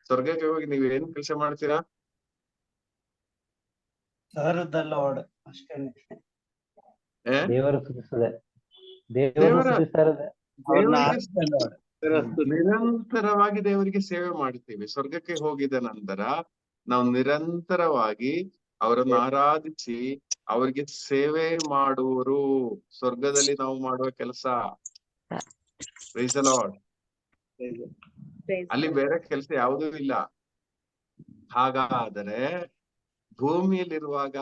ಸ್ವರ್ಗಕ್ಕೆ ಹೋಗಿ ನೀವ್ ಏನ್ ಕೆಲಸ ಮಾಡ್ತೀರಾ? ಸರ್ದ ಲಾರ್ಡ್ ಅಷ್ಟೇನೆ. ಏ? ದೇವರು ಸ್ತುತಿಸ್ತದೆ. ದೇವರು ದೇವರ ಸ್ತುತಿಸ್ತಾ ಇರೋದೆ. ಅವ್ರನ್ನ ದೇವರಿಗೆ ನಿರಂತರವಾಗಿ ದೇವರಿಗೆ ಸೇವೆ ಮಾಡ್ತೀವಿ. ಸ್ವರ್ಗಕ್ಕೆ ಹೋಗಿದ ನಂತರ ನಾವು ನಿರಂತರವಾಗಿ ಅವರನ್ನು ಆರಾಧಿಸಿ ಅವರಿಗೆ ಸೇವೆ ಮಾಡುವರು. ಸ್ವರ್ಗದಲ್ಲಿ ನಾವು ಮಾಡುವ ಕೆಲಸ. Praise the lord. ಅಲ್ಲಿ ಬೇರೆ ಕೆಲಸ ಯಾವುದೂ ಇಲ್ಲ. ಹಾಗಾದರೆ ಭೂಮಿಯಲ್ಲಿರುವಾಗ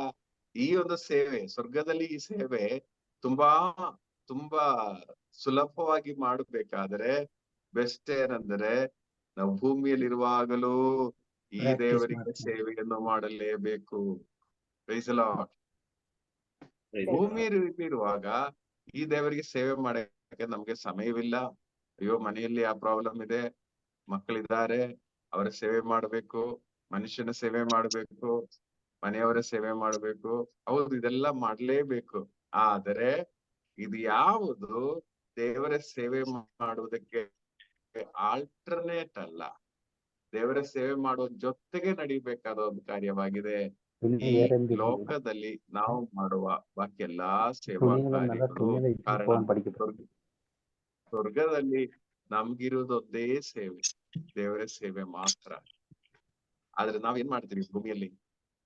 ಈ ಒಂದು ಸೇವೆ, ಸ್ವರ್ಗದಲ್ಲಿ ಈ ಸೇವೆ ತುಂಬಾ ತುಂಬಾ ಸುಲಭವಾಗಿ ಮಾಡಬೇಕಾದ್ರೆ ಬೆಸ್ಟ್ ಏನಂದ್ರೆ ನಾವು ಭೂಮಿಯಲ್ಲಿರುವಾಗಲೂ ಈ Practice ದೇವರಿಗೆ ಮಾಡ್ಬೇಕು. ಸೇವೆಯನ್ನು ಮಾಡಲೇಬೇಕು. Price the lord. ಭೂಮಿಯಲ್ಲಿರುವಾಗ ಈ ದೇವರಿಗೆ ಸೇವೆ ಮಾಡಕ್ಕೆ ನಮ್ಗೆ ಸಮಯವಿಲ್ಲ. ಅಯ್ಯೋ ಮನೆಯಲ್ಲಿ ಆ ಪ್ರಾಬ್ಲಮ್ ಇದೆ, ಮಕ್ಕಳಿದ್ದಾರೆ, ಅವರ ಸೇವೆ ಮಾಡ್ಬೇಕು, ಮನುಷ್ಯನ ಸೇವೆ ಮಾಡ್ಬೇಕು, ಮನೆಯವರ ಸೇವೆ ಮಾಡ್ಬೇಕು. ಹೌದು, ಇದೆಲ್ಲ ಮಾಡ್ಲೇಬೇಕು. ಆದರೆ ಇದು ಯಾವುದು ದೇವರ ಸೇವೆ ಮಾಡುವುದಕ್ಕೆ ಆಲ್ಟರ್ನೇಟ್ ಅಲ್ಲ. ದೇವರ ಸೇವೆ ಮಾಡುವ ಜೊತೆಗೆ ನಡಿಬೇಕಾದ ಒಂದು ಕಾರ್ಯವಾಗಿದೆ. ಈ ಲೋಕದಲ್ಲಿ ನಾವು ಮಾಡುವ ಬಾಕಿ ಎಲ್ಲಾ ಸೇವಾ ಕಾರ್ಯಗಳು. ಕಾರಣ ಸ್ವರ್ಗದಲ್ಲಿ ನಮ್ಗಿರುವುದು ಒಂದೇ ಸೇವೆ, ದೇವರ ಸೇವೆ ಮಾತ್ರ. ಆದ್ರೆ ನಾವ್ ಏನ್ ಮಾಡ್ತೀವಿ ಭೂಮಿಯಲ್ಲಿ?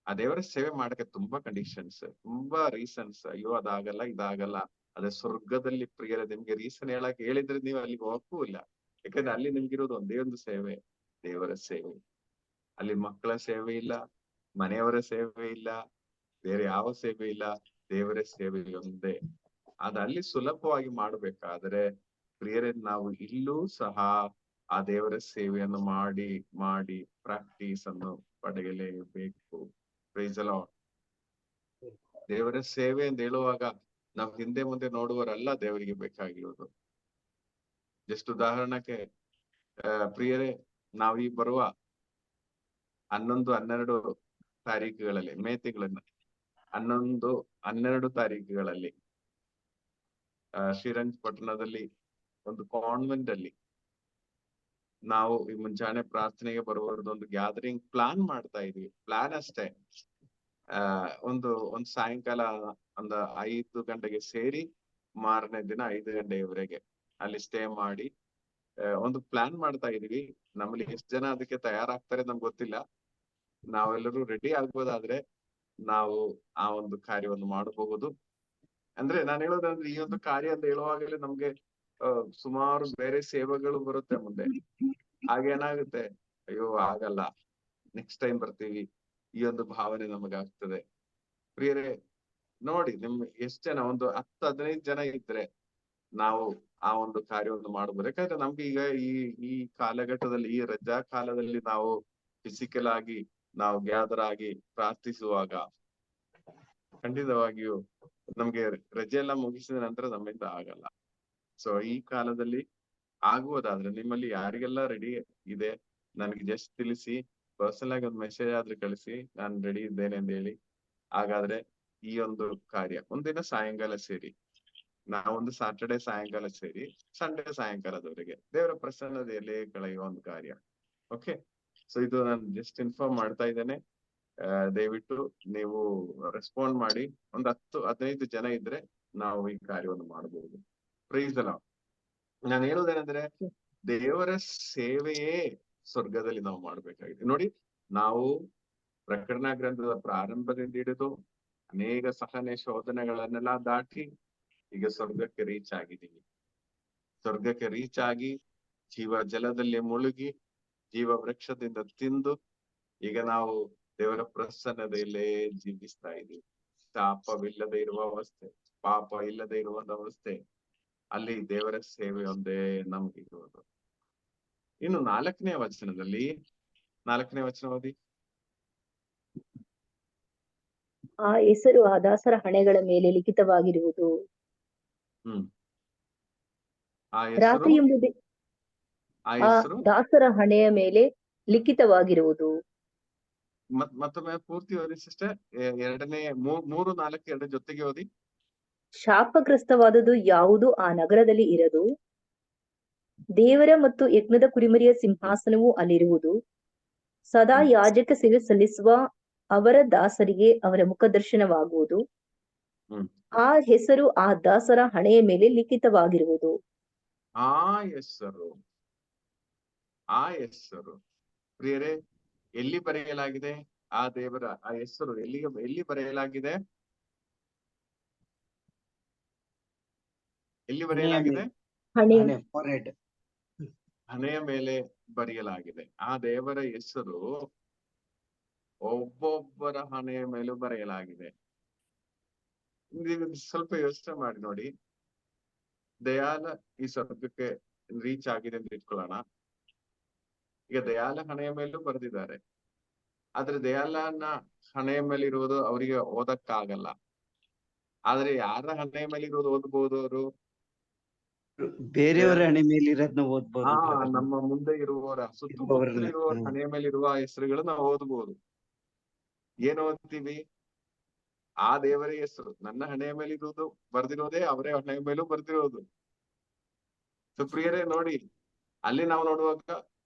ಆ ದೇವರ ಸೇವೆ ಮಾಡಕ್ಕೆ ತುಂಬಾ ಕಂಡೀಷನ್ಸ್, ತುಂಬಾ ರೀಸನ್ಸ್. ಅಯ್ಯೋ ಅದಾಗಲ್ಲ, ಇದಾಗಲ್ಲ. ಅದೇ ಸ್ವರ್ಗದಲ್ಲಿ ಪ್ರಿಯರ ನಿಮ್ಗೆ ರೀಸನ್ ಹೇಳಿದ್ರೆ ನೀವು ಅಲ್ಲಿಗೆ ಹೋಗಕ್ಕೂ ಇಲ್ಲ. ಯಾಕಂದ್ರೆ ಅಲ್ಲಿ ನಿಮ್ಗಿರೋದು ಒಂದೇ ಒಂದು ಸೇವೆ, ದೇವರ ಸೇವೆ. ಅಲ್ಲಿ ಮಕ್ಕಳ ಸೇವೆ ಇಲ್ಲ, ಮನೆಯವರ ಸೇವೆ ಇಲ್ಲ, ಬೇರೆ ಯಾವ ಸೇವೆ ಇಲ್ಲ, ದೇವರ ಸೇವೆ ಒಂದೇ. ಅದ ಅಲ್ಲಿ ಸುಲಭವಾಗಿ ಮಾಡ್ಬೇಕಾದ್ರೆ ಪ್ರಿಯರೇ ನಾವು ಇಲ್ಲೂ ಸಹ ಆ ದೇವರ ಸೇವೆಯನ್ನು ಮಾಡಿ ಮಾಡಿ ಪ್ರಾಕ್ಟೀಸ್ ಅನ್ನು ಪಡೆಯಲೇಬೇಕು. Price the lord. ದೇವರ ಸೇವೆ ಅಂತ ಹೇಳುವಾಗ ನಾವು ಹಿಂದೆ ಮುಂದೆ ನೋಡುವರಲ್ಲ ದೇವರಿಗೆ ಬೇಕಾಗಿರೋದು. ಜಸ್ಟ್ ಉದಾಹರಣಕ್ಕೆ ಪ್ರಿಯರೇ, ನಾವು ಈ ಬರುವ 11, 12 ತಾರೀಕುಗಳಲ್ಲಿ, ಮೇ ತಿಂಗಳನ್ನ 11, 12 ತಾರೀಕುಗಳಲ್ಲಿ ಶ್ರೀರಂಗಪಟ್ಟಣದಲ್ಲಿ ಒಂದು ಕಾನ್ವೆಂಟ್ ಅಲ್ಲಿ ನಾವು ಈ ಮುಂಜಾನೆ ಪ್ರಾರ್ಥನೆಗೆ ಬರುವವರದೊಂದು ಗ್ಯಾದರಿಂಗ್ ಪ್ಲಾನ್ ಮಾಡ್ತಾ ಇದೀವಿ. ಪ್ಲಾನ್ ಅಷ್ಟೇ. ಒಂದು ಸಾಯಂಕಾಲ ಒಂದು 5 ಗಂಟೆಗೆ ಸೇರಿ ಮಾರನೇ ದಿನ 5 ಗಂಟೆಯವರೆಗೆ ಅಲ್ಲಿ ಸ್ಟೇ ಮಾಡಿ ಒಂದು ಪ್ಲಾನ್ ಮಾಡ್ತಾ ಇದೀವಿ. ನಮ್ಮಲ್ಲಿ ಎಷ್ಟು ಜನ ಅದಕ್ಕೆ ತಯಾರಾಗ್ತಾರೆ ನಮ್ಗೆ ಗೊತ್ತಿಲ್ಲ. ನಾವೆಲ್ಲರೂ ರೆಡಿ ಆಗ್ಬೋದಾದ್ರೆ ನಾವು ಆ ಒಂದು ಕಾರ್ಯವನ್ನು ಮಾಡಬಹುದು. ಅಂದ್ರೆ ನಾನು ಹೇಳೋದಂದ್ರೆ ಈ ಒಂದು ಕಾರ್ಯ ಅಂತ ಹೇಳುವಾಗಲೇ ನಮ್ಗೆ ಸುಮಾರು ಬೇರೆ ಸೇವೆಗಳು ಬರುತ್ತೆ ಮುಂದೆ. ಹಾಗೇನಾಗುತ್ತೆ, ಅಯ್ಯೋ ಆಗಲ್ಲ, ನೆಕ್ಸ್ಟ್ ಟೈಮ್ ಬರ್ತೀವಿ, ಈ ಒಂದು ಭಾವನೆ ನಮಗಾಗ್ತದೆ. ಪ್ರಿಯರೇ ನೋಡಿ, ಎಷ್ಟ್ ಜನ, ಒಂದು 10-15 ಜನ ಇದ್ರೆ ನಾವು ಆ ಒಂದು ಕಾರ್ಯವನ್ನು ಮಾಡಬಹುದು. ಯಾಕಂದ್ರೆ ನಮ್ಗೆ ಈಗ ಈ ಕಾಲಘಟ್ಟದಲ್ಲಿ, ಈ ರಜಾ ಕಾಲದಲ್ಲಿ ನಾವು ಫಿಸಿಕಲ್ ಆಗಿ ನಾವು ಗ್ಯಾದರ್ ಆಗಿ ಪ್ರಾರ್ಥಿಸುವಾಗ ಖಂಡಿತವಾಗಿಯೂ ನಮ್ಗೆ ರಜೆ ಎಲ್ಲ ಮುಗಿಸಿದ ನಂತರ ನಮ್ಮಿಂದ ಆಗಲ್ಲ. ಸೊ ಈ ಕಾಲದಲ್ಲಿ ಆಗುವುದಾದ್ರೆ ನಿಮ್ಮಲ್ಲಿ ಯಾರಿಗೆಲ್ಲ ರೆಡಿ ಇದೆ ನನಗೆ ಜಸ್ಟ್ ತಿಳಿಸಿ, ಪರ್ಸನಲ್ ಆಗಿ ಒಂದು ಮೆಸೇಜ್ ಆದ್ರೂ ಕಳಿಸಿ, ನಾನು ರೆಡಿ ಇದ್ದೇನೆ ಅಂತ ಹೇಳಿ. ಹಾಗಾದ್ರೆ ಈ ಒಂದು ಕಾರ್ಯ ಒಂದಿನ ಸಾಯಂಕಾಲ ಸೇರಿ, ನಾವೊಂದು ಸಾಟರ್ಡೆ ಸಾಯಂಕಾಲ ಸೇರಿ ಸಂಡೇ ಸಾಯಂಕಾಲದವರೆಗೆ ದೇವರ ಪ್ರಸನ್ನತೆಯಲ್ಲಿ ಕಳೆಯುವ ಒಂದು ಕಾರ್ಯ. ಓಕೆ, ಸೊ ಇದು ನಾನು ಜಸ್ಟ್ ಇನ್ಫಾರ್ಮ್ ಮಾಡ್ತಾ ಇದ್ದೇನೆ. ದಯವಿಟ್ಟು ನೀವು ರೆಸ್ಪಾಂಡ್ ಮಾಡಿ. ಒಂದು 10-15 ಜನ ಇದ್ರೆ ನಾವು ಈ ಕಾರ್ಯವನ್ನು ಮಾಡಬಹುದು. Praise the lord. ನಾನು ಹೇಳೋದೇನಂದ್ರೆ ದೇವರ ಸೇವೆಯೇ ಸ್ವರ್ಗದಲ್ಲಿ ನಾವು ಮಾಡ್ಬೇಕಾಗಿದೆ. ನೋಡಿ, ನಾವು ಪ್ರಕಟಣಾ ಗ್ರಂಥದ ಪ್ರಾರಂಭದಿಂದ ಹಿಡಿದು ಅನೇಕ ಸಹನೆ ಶೋಧನೆಗಳನ್ನೆಲ್ಲ ದಾಟಿ ಈಗ ಸ್ವರ್ಗಕ್ಕೆ ರೀಚ್ ಆಗಿದ್ದೀವಿ. ಸ್ವರ್ಗಕ್ಕೆ ರೀಚ್ ಆಗಿ ಜೀವ ಜಲದಲ್ಲಿ ಮುಳುಗಿ ಜೀವ ವೃಕ್ಷದಿಂದ ತಿಂದು ಈಗ ನಾವು ದೇವರ ಪ್ರಸನ್ನತೆಯಲ್ಲೇ ಜೀವಿಸ್ತಾ ಇದ್ದೀವಿ. ಶಾಪವಿಲ್ಲದೆ ಇರುವ ಅವಸ್ಥೆ, ಪಾಪ ಇಲ್ಲದೆ ಇರುವ ಒಂದು ಅವಸ್ಥೆ, ಅಲ್ಲಿ ದೇವರ ಸೇವೆ ಒಂದೇ ನಮ್ಗೆ ಇರುವುದು. ಇನ್ನು 4ನೇ ವಚನದಲ್ಲಿ, 4ನೇ ವಚನ ಓದಿ. ಆ ಹೆಸರು ಆ ದಾಸರ ಹಣೆಗಳ ಮೇಲೆ ಲಿಖಿತವಾಗಿರುವುದು. ಆ ರಾತ್ರಿ ಎಂಬುದೇ ಆ ದಾಸರ ಹಣೆಯ ಮೇಲೆ ಲಿಖಿತವಾಗಿರುವುದು. ಮತ್ತೊಮ್ಮೆ ಪೂರ್ತಿ ಓದಿ ಸಿಸ್ಟರ್. 3-4 ಜೊತೆಗೆ ಓದಿ. ಶಾಪಗ್ರಸ್ತವಾದುದು ಯಾವುದು ಆ ನಗರದಲ್ಲಿ ಇರದು, ದೇವರ ಮತ್ತು ಯಜ್ಞದ ಕುರಿಮರಿಯ ಸಿಂಹಾಸನವು ಅಲ್ಲಿರುವುದು. ಸದಾ ಯಾಜಕ ಸೇವೆ ಸಲ್ಲಿಸುವ ಅವರ ದಾಸರಿಗೆ ಅವರ ಮುಖದರ್ಶನವಾಗುವುದು. ಹ್ಮ್. ಆ ಹೆಸರು ಆ ದಾಸರ ಹಣೆಯ ಮೇಲೆ ಲಿಖಿತವಾಗಿರುವುದು. ಆ ಹೆಸರು ಪ್ರಿಯರೇ ಎಲ್ಲಿ ಬರೆಯಲಾಗಿದೆ? ಆ ದೇವರ ಆ ಹೆಸರು ಎಲ್ಲಿ ಬರೆಯಲಾಗಿದೆ? ಎಲ್ಲಿ ಬರೆಯಲಾಗಿದೆ? ಹಣೆ forehead. ಹಣೆಯ ಮೇಲೆ ಬರೆಯಲಾಗಿದೆ. ಆ ದೇವರ ಹೆಸರು ಒಬ್ಬೊಬ್ಬರ ಹಣೆಯ ಮೇಲೂ ಬರೆಯಲಾಗಿದೆ. ನೀವು ಸ್ವಲ್ಪ ಯೋಚನೆ ಮಾಡಿ ನೋಡಿ. ದಯಾಲ ಈ ಸ್ವರ್ಗಕ್ಕೆ ರೀಚ್ ಆಗಿದೆ ಅಂತ ಇಟ್ಕೊಳ್ಳೋಣ. ಈಗ ದಯಾಲ ಹಣೆಯ ಮೇಲೂ ಬರೆದಿದ್ದಾರೆ. ಆದ್ರೆ ದಯಾಲನ ಹಣೆಯ ಮೇಲೆ ಇರುವುದು ಅವರಿಗೆ ಓದಕ್ಕಾಗಲ್ಲ. ಆದ್ರೆ ಯಾರ ಹಣೆಯ ಮೇಲೆ ಇರೋದು ಓದ್ಬೋದು ಅವರು? ಬೇರೆಯವರ ಹಣೆ ಮೇಲೆ ಇರೋದ್ನ ಓದ್ಬೋದು. ನಮ್ಮ ಮುಂದೆ ಇರುವವರ ಸುತ್ತಮುತ್ತಲು ಇರುವವರ ಹಣೆಯ ಮೇಲೆ ಇರುವ ಹೆಸರುಗಳು ನಾವು ಓದ್ಬೋದು. ಏನ್ ಓದ್ತೀವಿ? ಆ ದೇವರ ಹೆಸರು ನನ್ನ ಹಣೆಯ ಮೇಲೆ ಇರುವುದು ಬರ್ದಿರೋದೇ ಅವರೇ ಹಣೆಯ ಮೇಲೂ ಬರ್ದಿರೋದು. ಪ್ರಿಯರೇ ನೋಡಿ, ಅಲ್ಲಿ ನಾವು ನೋಡುವಾಗ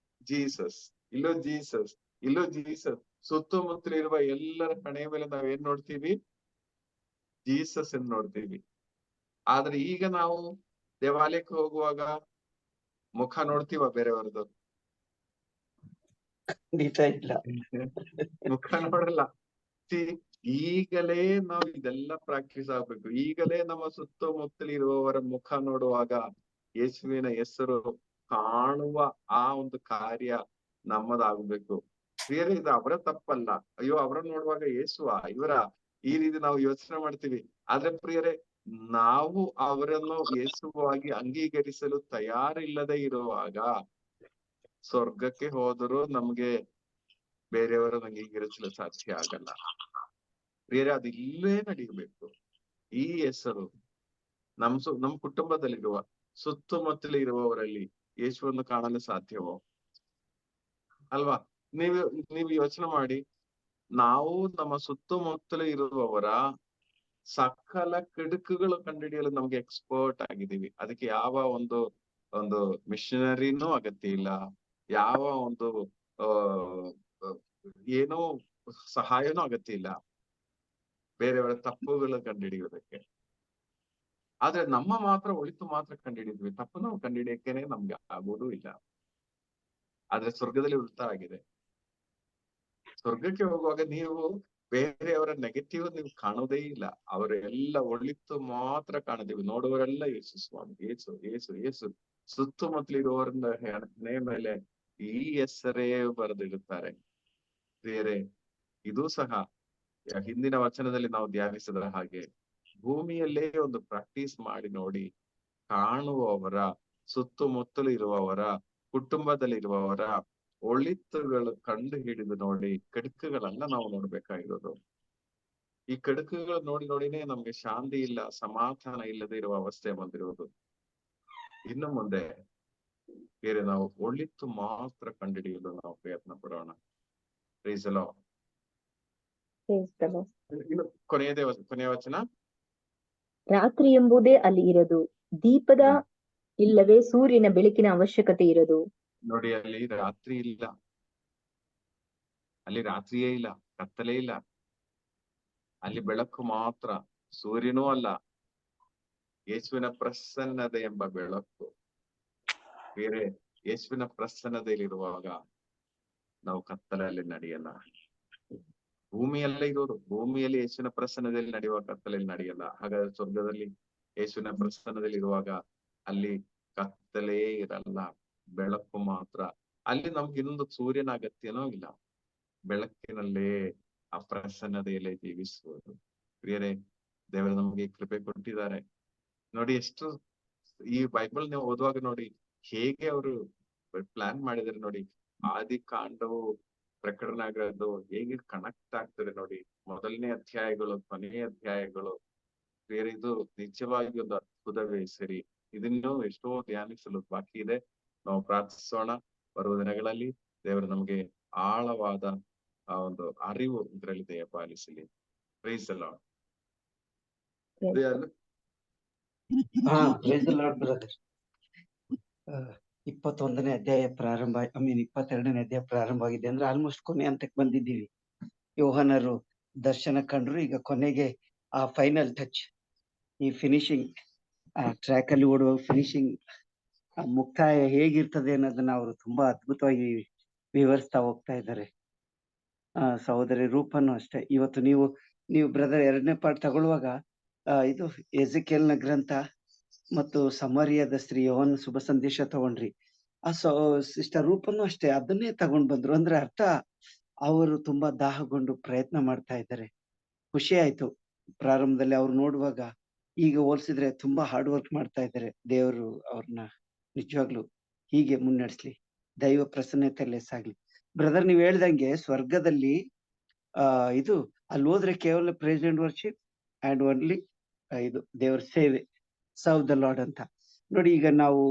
ಜೀಸಸ್, ಇಲ್ಲೋ ಜೀಸಸ್, ಇಲ್ಲೋ ಜೀಸಸ್. ಸುತ್ತಮುತ್ತಲು ಇರುವ ಎಲ್ಲರ ಹಣೆಯ ಮೇಲೆ ನಾವ್ ಏನ್ ನೋಡ್ತೀವಿ? ಜೀಸಸ್ ಎಂದು ನೋಡ್ತೀವಿ. ಆದ್ರೆ ಈಗ ನಾವು ದೇವಾಲಯಕ್ಕೆ ಹೋಗುವಾಗ ಮುಖ ನೋಡ್ತೀವ ಬೇರೆಯವ್ರದ್ದು? ಖಂಡಿತ ಇಲ್ಲ. ಮುಖ ನೋಡಲ್ಲ. ಈಗಲೇ ನಾವು ಇದೆಲ್ಲ ಪ್ರಾಕ್ಟೀಸ್ ಆಗ್ಬೇಕು. ಈಗಲೇ ನಮ್ಮ ಸುತ್ತಮುತ್ತಲು ಇರುವವರ ಮುಖ ನೋಡುವಾಗ ಯೇಸುವಿನ ಹೆಸರು ಕಾಣುವ ಆ ಒಂದು ಕಾರ್ಯ ನಮ್ಮದಾಗ್ಬೇಕು. ಬೇರೆ ಇದು ಅವರ ತಪ್ಪಲ್ಲ. ಅಯ್ಯೋ ಅವರನ್ನ ನೋಡುವಾಗ ಯೇಸುವ ಇವರ ಈ ರೀತಿ ನಾವು ಯೋಚನೆ ಮಾಡ್ತೀವಿ. ಆದ್ರೆ ಪ್ರಿಯರೇ, ನಾವು ಅವರನ್ನು ಯೇಸುವಾಗಿ ಅಂಗೀಕರಿಸಲು ತಯಾರಿಲ್ಲದೆ ಇರುವಾಗ ಸ್ವರ್ಗಕ್ಕೆ ಹೋದರೂ ನಮ್ಗೆ ಬೇರೆಯವರನ್ನು ಅಂಗೀಕರಿಸಲು ಸಾಧ್ಯ ಆಗಲ್ಲ. ಬೇರೆ ಅದು ಇಲ್ಲೇ ನಡೀಬೇಕು. ಈ ಹೆಸರು ನಮ್ ಕುಟುಂಬದಲ್ಲಿರುವ ಸುತ್ತಮುತ್ತಲು ಇರುವವರಲ್ಲಿ ಯೇಸುವನ್ನು ಕಾಣಲು ಸಾಧ್ಯವೋ? ಅಲ್ವಾ? ನೀವು ಯೋಚನೆ ಮಾಡಿ. ನಾವು ನಮ್ಮ ಸುತ್ತಮುತ್ತಲು ಇರುವವರ ಸಕಲ ಕೆಡುಕುಗಳು ಕಂಡುಹಿಡಿಯಲು ನಮ್ಗೆ ಎಕ್ಸ್ಪರ್ಟ್ ಆಗಿದ್ದೀವಿ. ಅದಕ್ಕೆ ಯಾವ ಒಂದು ಮಿಷನರಿನೂ ಅಗತ್ಯ ಇಲ್ಲ. ಯಾವ ಒಂದು ಏನೋ ಸಹಾಯನೂ ಅಗತ್ಯ ಇಲ್ಲ ಬೇರೆಯವರ ತಪ್ಪುಗಳು ಕಂಡುಹಿಡಿಯೋದಕ್ಕೆ. ಆದ್ರೆ ನಮ್ಮ ಮಾತ್ರ ಒಳಿತು ಮಾತ್ರ ಕಂಡುಹಿಡಿದ್ವಿ. ತಪ್ಪು ನಾವು ಕಂಡುಹಿಡಿಯಕ್ಕೇನೆ ನಮ್ಗೆ ಆಗೋದೂ ಇಲ್ಲ. ಆದ್ರೆ ಸ್ವರ್ಗದಲ್ಲಿ ಉಳಿತಾ ಆಗಿದೆ. ಸ್ವರ್ಗಕ್ಕೆ ಹೋಗುವಾಗ ನೀವು ಬೇರೆಯವರ ನೆಗೆಟಿವ್ ನೀವು ಕಾಣೋದೇ ಇಲ್ಲ. ಅವರೆಲ್ಲ ಒಳಿತು ಮಾತ್ರ ಕಾಣುತ್ತೀವಿ. ನೋಡುವವರೆಲ್ಲ ಯೇಸು ಸ್ವಾಮಿ, ಏಸು ಏಸು ಏಸು. ಸುತ್ತಮುತ್ತಲಿರುವವರಿಂದ ಹಣೆ ಮೇಲೆ ಈ ಹೆಸರೇ ಬರೆದಿಡುತ್ತಾರೆ. ಬೇರೆ ಇದು ಸಹ ಹಿಂದಿನ ವಚನದಲ್ಲಿ ನಾವು ಧ್ಯಾನಿಸಿದ ಹಾಗೆ ಭೂಮಿಯಲ್ಲೇ ಒಂದು ಪ್ರಾಕ್ಟೀಸ್ ಮಾಡಿ ನೋಡಿ. ಕಾಣುವವರ ಸುತ್ತಮುತ್ತಲು ಇರುವವರ ಕುಟುಂಬದಲ್ಲಿರುವವರ ಒಳಿತುಗಳು ಕಂಡು ಹಿಡಿದು ನೋಡಿ. ಕೆಡುಕುಗಳನ್ನ ನಾವು ನೋಡ್ಬೇಕಾಗಿರೋದು. ಈ ಕೆಡುಕುಗಳು ನೋಡಿನೇ ನಮ್ಗೆ ಶಾಂತಿ ಇಲ್ಲ, ಸಮಾಧಾನ ಇಲ್ಲದೆ ಇರುವ ಅವಸ್ಥೆ ಬಂದಿರುವುದು. ಇನ್ನು ಮುಂದೆ ಬೇರೆ ನಾವು ಒಳಿತು ಮಾತ್ರ ಕಂಡುಹಿಡಿಯಲು ನಾವು ಪ್ರಯತ್ನ ಪಡೋಣ. Praise the lord. ಇನ್ನು ಕೊನೆಯ ವಚನ. ರಾತ್ರಿ ಎಂಬುದೇ ಅಲ್ಲಿ ಇರದು. ದೀಪದ ಇಲ್ಲವೇ ಸೂರ್ಯನ ಬೆಳಕಿನ ಅವಶ್ಯಕತೆ ಇರದು. ನೋಡಿ, ಅಲ್ಲಿ ರಾತ್ರಿ ಇಲ್ಲ. ಅಲ್ಲಿ ರಾತ್ರಿಯೇ ಇಲ್ಲ, ಕತ್ತಲೇ ಇಲ್ಲ. ಅಲ್ಲಿ ಬೆಳಕು ಮಾತ್ರ. ಸೂರ್ಯನೂ ಅಲ್ಲ, ಯೇಸುವಿನ ಪ್ರಸನ್ನತೆ ಎಂಬ ಬೆಳಕು. ಬೇರೆ ಯೇಸುವಿನ ಪ್ರಸನ್ನತೆಯಲ್ಲಿರುವಾಗ ನಾವು ಕತ್ತಲಲ್ಲಿ ನಡೆಯಲ್ಲ. ಭೂಮಿಯಲ್ಲೇ ಇರೋದು. ಭೂಮಿಯಲ್ಲಿ ಯೇಸುವಿನ ಪ್ರಸನ್ನದಲ್ಲಿ ನಡೆಯುವ ಕತ್ತಲಲ್ಲಿ ನಡೆಯಲ್ಲ. ಹಾಗಾದ್ರೆ ಸ್ವರ್ಗದಲ್ಲಿ ಯೇಸುವಿನ ಪ್ರಸನ್ನದಲ್ಲಿ ಇರುವಾಗ ಅಲ್ಲಿ ಕತ್ತಲೇ ಇರಲ್ಲ, ಬೆಳಕು ಮಾತ್ರ. ಅಲ್ಲಿ ನಮ್ಗೆ ಇನ್ನೊಂದು ಸೂರ್ಯನ ಅಗತ್ಯನೂ ಇಲ್ಲ. ಬೆಳಕಿನಲ್ಲೇ ಆ ಪ್ರಸನ್ನತೆಯಲ್ಲೇ ಜೀವಿಸುವುದು. ಬೇರೆ ದೇವರು ನಮಗೆ ಕೃಪೆ ಕೊಟ್ಟಿದ್ದಾರೆ. ನೋಡಿ, ಎಷ್ಟು ಈ ಬೈಬಲ್ ನೀವು ಓದುವಾಗ ನೋಡಿ ಹೇಗೆ ಅವರು ಪ್ಲಾನ್ ಮಾಡಿದಾರೆ ನೋಡಿ. ಆದಿಕಾಂಡವು ಪ್ರಕಟಣೆಗಳು ಹೇಗೆ ಕನೆಕ್ಟ್ ಆಗ್ತದೆ ನೋಡಿ. ಮೊದಲನೇ ಅಧ್ಯಾಯಗಳು, ಕೊನೆಯ ಅಧ್ಯಾಯಗಳು. ಬೇರೆ ಇದು ನಿಜವಾಗಿ ಒಂದು ಅದ್ಭುತವೇ ಸರಿ. ಇದನ್ನು ಎಷ್ಟೋ ಧ್ಯಾನಿಸಲು ಬಾಕಿ ಇದೆ. ನಾವು ಪ್ರಾರ್ಥಿಸೋಣ. ಬರುವ ದಿನಗಳಲ್ಲಿ ದೇವರು ನಮಗೆ ಆಳವಾದ ಆ ಒಂದು ಅರಿವು ಇದರಲ್ಲಿ ದಯಪಾಲಿಸಲಿ. Praise the Lord. Praise the Lord brother. 21ನೇ ಅಧ್ಯಾಯ ಪ್ರಾರಂಭ, 22ನೇ ಅಧ್ಯಾಯ ಪ್ರಾರಂಭ ಆಗಿದೆ ಅಂದ್ರೆ ಆಲ್ಮೋಸ್ಟ್ ಕೊನೆ ಹಂತಕ್ಕೆ ಬಂದಿದ್ದೀವಿ. ಯೋಹಾನರು ದರ್ಶನ ಕಂಡ್ರು, ಈಗ ಕೊನೆಗೆ ಆ ಫೈನಲ್ ಟಚ್, ಈ ಫಿನಿಶಿಂಗ್, ಆ ಟ್ರ್ಯಾಕ್ ಅಲ್ಲಿ ಓಡುವ ಫಿನಿಶಿಂಗ್, ಆ ಮುಕ್ತಾಯ ಹೇಗಿರ್ತದೆ ಅನ್ನೋದನ್ನ ಅವರು ತುಂಬಾ ಅದ್ಭುತವಾಗಿ ವಿವರಿಸ್ತಾ ಹೋಗ್ತಾ ಇದ್ದಾರೆ. ಸಹೋದರಿ ರೂಪನು ಅಷ್ಟೇ. ಇವತ್ತು ನೀವು ಬ್ರದರ್ 2ನೇ ಪಾರ್ಟ್ ತಗೊಳ್ಳುವಾಗ ಇದು ಎಜೆಕಿಯೇಲನ ಗ್ರಂಥ ಮತ್ತು ಸಮರಿಯಾದ ಸ್ತ್ರೀ ಯೋಹಾನ ಶುಭ ಸಂದೇಶ ತಗೊಂಡ್ರಿ. ಸಿಸ್ಟರ್ ರೂಪನು ಅಷ್ಟೇ ಅದನ್ನೇ ತಗೊಂಡ್ ಬಂದ್ರು. ಅಂದ್ರೆ ಅರ್ಥ, ಅವರು ತುಂಬಾ ದಾಹಗೊಂಡು ಪ್ರಯತ್ನ ಮಾಡ್ತಾ ಇದ್ದಾರೆ. ಖುಷಿ ಆಯ್ತು ಪ್ರಾರಂಭದಲ್ಲಿ ಅವ್ರು ನೋಡುವಾಗ. ಈಗ ಹೋಲ್ಸಿದ್ರೆ ತುಂಬಾ ಹಾರ್ಡ್ ವರ್ಕ್ ಮಾಡ್ತಾ ಇದ್ದಾರೆ. ದೇವರು ಅವ್ರನ್ನ ನಿಜವಾಗ್ಲು ಹೀಗೆ ಮುನ್ನಡೆಸ್ಲಿ, ದೈವ ಪ್ರಸನ್ನತೆಯಲ್ಲೇ ಸಾಗ್ಲಿ. ಬ್ರದರ್ ನೀವ್ ಹೇಳ್ದಂಗೆ ಸ್ವರ್ಗದಲ್ಲಿ ಇದು ಅಲ್ಲಿ ಹೋದ್ರೆ ಕೇವಲ praise and worship and only ಇದು ದೇವರ ಸೇವೆ, ಸರ್ವ್ ದ ಲಾರ್ಡ್ ಅಂತ. ನೋಡಿ, ಈಗ ನಾವು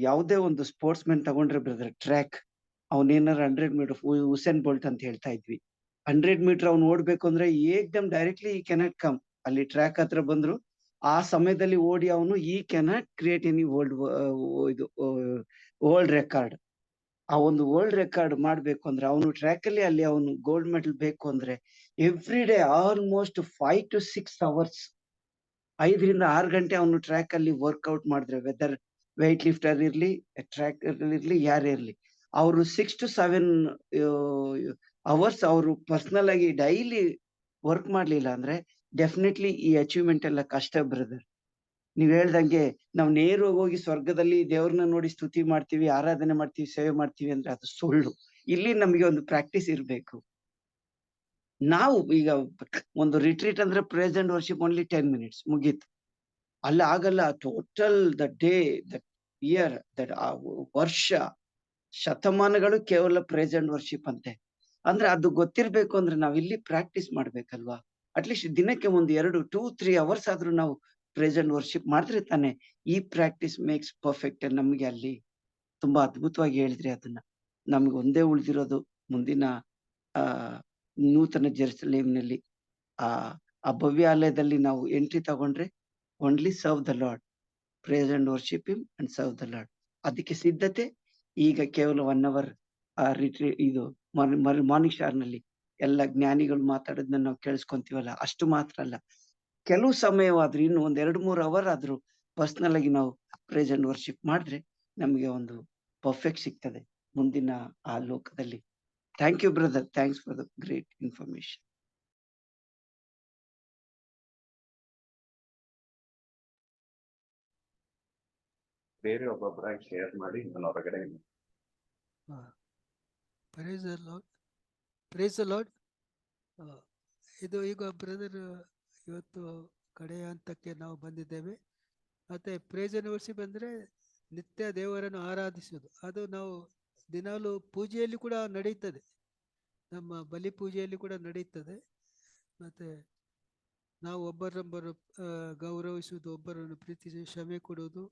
ಯಾವುದೇ ಒಂದು ಸ್ಪೋರ್ಟ್ಸ್ ಮ್ಯಾನ್ ತಗೊಂಡ್ರೆ ಬ್ರದರ್, ಟ್ರ್ಯಾಕ್, ಅವನೇನಾರ 100 ಮೀಟರ್ ಹುಸೇನ್ ಬೋಲ್ಟ್ ಅಂತ ಹೇಳ್ತಾ ಇದ್ವಿ, 100 ಮೀಟರ್ ಅವ್ನು ಓಡ್ಬೇಕು ಅಂದ್ರೆ ಏಕ್ದಮ್ ಡೈರೆಕ್ಟ್ಲಿ ಈ ಕೆನಾಟ್ ಕಮ್. ಅಲ್ಲಿ ಟ್ರ್ಯಾಕ್ ಹತ್ರ ಬಂದ್ರು ಆ ಸಮಯದಲ್ಲಿ ಓಡಿ ಅವನು ಈ cannot create any world record. ಆ ಒಂದು ವರ್ಲ್ಡ್ ರೆಕಾರ್ಡ್ ಮಾಡ್ಬೇಕು ಅಂದ್ರೆ ಅವನು ಟ್ರ್ಯಾಕ್ ಅಲ್ಲಿ ಅವನು ಗೋಲ್ಡ್ ಮೆಡಲ್ ಬೇಕು ಅಂದ್ರೆ every day almost 5 to 6 hours, 5 ರಿಂದ 6 ಗಂಟೆ ಅವನು ಟ್ರ್ಯಾಕ್ ಅಲ್ಲಿ ವರ್ಕ್ಔಟ್ ಮಾಡಿದ್ರೆ, ವೆದರ್ ವೆಯ್ಟ್ ಲಿಫ್ಟರ್ ಇರ್ಲಿ, ಟ್ರ್ಯಾಕ್ ಇರ್ಲಿ, ಯಾರೇ ಇರ್ಲಿ, ಅವರು 6 to 7 hours ಅವರು ಪರ್ಸನಲ್ ಆಗಿ ಡೈಲಿ ವರ್ಕ್ ಮಾಡ್ಲಿಲ್ಲ ಅಂದ್ರೆ ಡೆಫಿನೆಟ್ಲಿ ಈ ಅಚೀವ್ಮೆಂಟ್ ಎಲ್ಲ ಕಷ್ಟ ಬ್ರದರ್. ನೀವ್ ಹೇಳ್ದಂಗೆ ನಾವು ನೇರವಾಗಿ ಹೋಗಿ ಸ್ವರ್ಗದಲ್ಲಿ ದೇವ್ರನ್ನ ನೋಡಿ ಸ್ತುತಿ ಮಾಡ್ತೀವಿ, ಆರಾಧನೆ ಮಾಡ್ತೀವಿ, ಸೇವೆ ಮಾಡ್ತೀವಿ ಅಂದ್ರೆ ಅದು ಸುಳ್ಳು. ಇಲ್ಲಿ ನಮಗೆ ಒಂದು ಪ್ರಾಕ್ಟೀಸ್ ಇರ್ಬೇಕು. ನಾವು ಈಗ ಒಂದು ರಿಟ್ರೀಟ್ ಅಂದ್ರೆ praise and worship only 10 minutes ಮುಗೀತು. ಅಲ್ಲಿ ಆಗಲ್ಲ. Total the day, the year, that ವರ್ಷ, ಶತಮಾನಗಳು ಕೇವಲ ಪ್ರೇಸ್ ಅಂಡ್ ವರ್ಷಿಪ್ ಅಂತೆ. ಅಂದ್ರೆ ಅದು ಗೊತ್ತಿರ್ಬೇಕು ಅಂದ್ರೆ ನಾವ್ ಇಲ್ಲಿ ಪ್ರಾಕ್ಟೀಸ್ ಮಾಡ್ಬೇಕಲ್ವಾ. ಅಟ್ಲೀಸ್ಟ್ ದಿನಕ್ಕೆ ಒಂದು 2-3 hours ಆದ್ರೂ ನಾವು ಪ್ರೇಸ್ ಅಂಡ್ ವರ್ಷಿಪ್ ಮಾಡಿದ್ರೆ ತಾನೆ ಈ ಪ್ರಾಕ್ಟೀಸ್ ಮೇಕ್ಸ್ ಪರ್ಫೆಕ್ಟ್. ನಮ್ಗೆ ಅಲ್ಲಿ ತುಂಬಾ ಅದ್ಭುತವಾಗಿ ಹೇಳಿದ್ರಿ ಅದನ್ನ. ನಮ್ಗೆ ಒಂದೇ ಉಳಿದಿರೋದು ಮುಂದಿನ ನೂತನ ಜೆರುಸಲೇಮಿನಲ್ಲಿ ಆ ಭವ್ಯಾಲಯದಲ್ಲಿ ನಾವು ಎಂಟ್ರಿ ತಗೊಂಡ್ರೆ only serve the lord, praise and worship him and serve the lord. ಅದಕ್ಕೆ ಸಿದ್ಧತೆ ಈಗ ಕೇವಲ 1 hour ಇದು ಮಾರ್ನಿಂಗ್ ಶಾರ್ ನಲ್ಲಿ ಎಲ್ಲ ಜ್ಞಾನಿಗಳು ಮಾತಾಡೋದನ್ನ ನಾವು ಕೇಳಿಸ್ಕೊಂತೀವಲ್ಲ, ಅಷ್ಟು ಮಾತ್ರ ಅಲ್ಲ, ಕೆಲವು ಸಮಯವಾದ್ರೂ ಇನ್ನು 1-2-3 hour ಆದ್ರೂ ಪರ್ಸನಲ್ ಆಗಿ ನಾವು ಪ್ರೇಸ್ ಅಂಡ್ ವರ್ಷಿಪ್ ಮಾಡಿದ್ರೆ ನಮಗೆ ಒಂದು ಪರ್ಫೆಕ್ಟ್ ಸಿಗ್ತದೆ ಮುಂದಿನ ಆ ಲೋಕದಲ್ಲಿ. Thank you brother, thanks for the great information. ಬೇರೆ ಒಬ್ಬೊಬ್ಬರಾಗಿ ಶೇರ್ ಮಾಡಿ ನಾನು ಹೊರಗಡೆ. Praise the lord, praise the lord. ಇದು ಈಗ ಬ್ರದರ್ ಇವತ್ತು ಕಡೆಯ ಹಂತಕ್ಕೆ ನಾವು ಬಂದಿದ್ದೇವೆ. ಮತ್ತು ಪ್ರೈಸ್ ಅಂಡ್ ವರ್ಷಿಪ್ ಅಂದರೆ ನಿತ್ಯ ದೇವರನ್ನು ಆರಾಧಿಸುವುದು. ಅದು ನಾವು ದಿನಾಲು ಪೂಜೆಯಲ್ಲಿ ಕೂಡ ನಡೆಯುತ್ತದೆ, ನಮ್ಮ ಬಲಿ ಪೂಜೆಯಲ್ಲಿ ಕೂಡ ನಡೆಯುತ್ತದೆ. ಮತ್ತು ನಾವು ಒಬ್ಬರೊಬ್ಬರು ಗೌರವಿಸುವುದು, ಒಬ್ಬರನ್ನು ಪ್ರೀತಿಸಿ ಕ್ಷಮೆ ಕೊಡುವುದು,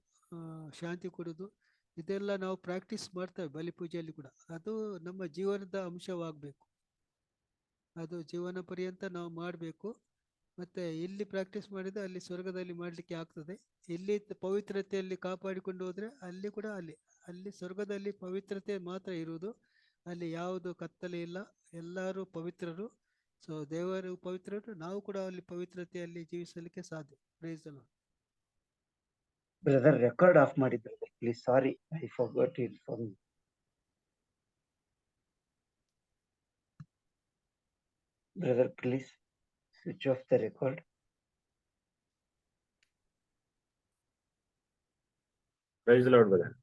ಶಾಂತಿ ಕೊಡುವುದು, ಇದೆಲ್ಲ ನಾವು ಪ್ರಾಕ್ಟೀಸ್ ಮಾಡ್ತೇವೆ ಬಲಿ ಪೂಜೆಯಲ್ಲಿ ಕೂಡ. ಅದು ನಮ್ಮ ಜೀವನದ ಅಂಶವಾಗಬೇಕು, ಅದು ಜೀವನ ಪರ್ಯಂತ ನಾವು ಮಾಡಬೇಕು. ಮತ್ತು ಇಲ್ಲಿ ಪ್ರಾಕ್ಟೀಸ್ ಮಾಡಿದರೆ ಅಲ್ಲಿ ಸ್ವರ್ಗದಲ್ಲಿ ಮಾಡಲಿಕ್ಕೆ ಆಗ್ತದೆ. ಇಲ್ಲಿ ಪವಿತ್ರತೆಯಲ್ಲಿ ಕಾಪಾಡಿಕೊಂಡು ಹೋದರೆ ಅಲ್ಲಿ ಕೂಡ ಅಲ್ಲಿ ಸ್ವರ್ಗದಲ್ಲಿ ಪವಿತ್ರತೆ ಮಾತ್ರ ಇರುವುದು. ಅಲ್ಲಿ ಯಾವುದು ಕತ್ತಲೆ ಇಲ್ಲ, ಎಲ್ಲರೂ ಪವಿತ್ರರು. ಸೊ ದೇವರು ಪವಿತ್ರರು, ನಾವು ಕೂಡ ಅಲ್ಲಿ ಪವಿತ್ರತೆಯಲ್ಲಿ ಜೀವಿಸಲಿಕ್ಕೆ ಸಾಧ್ಯ. Praise the Lord. Brother record off ಮಾಡಿ brother please, sorry I forgot to inform you. Brother please switch off the record. Praise the Lord brother.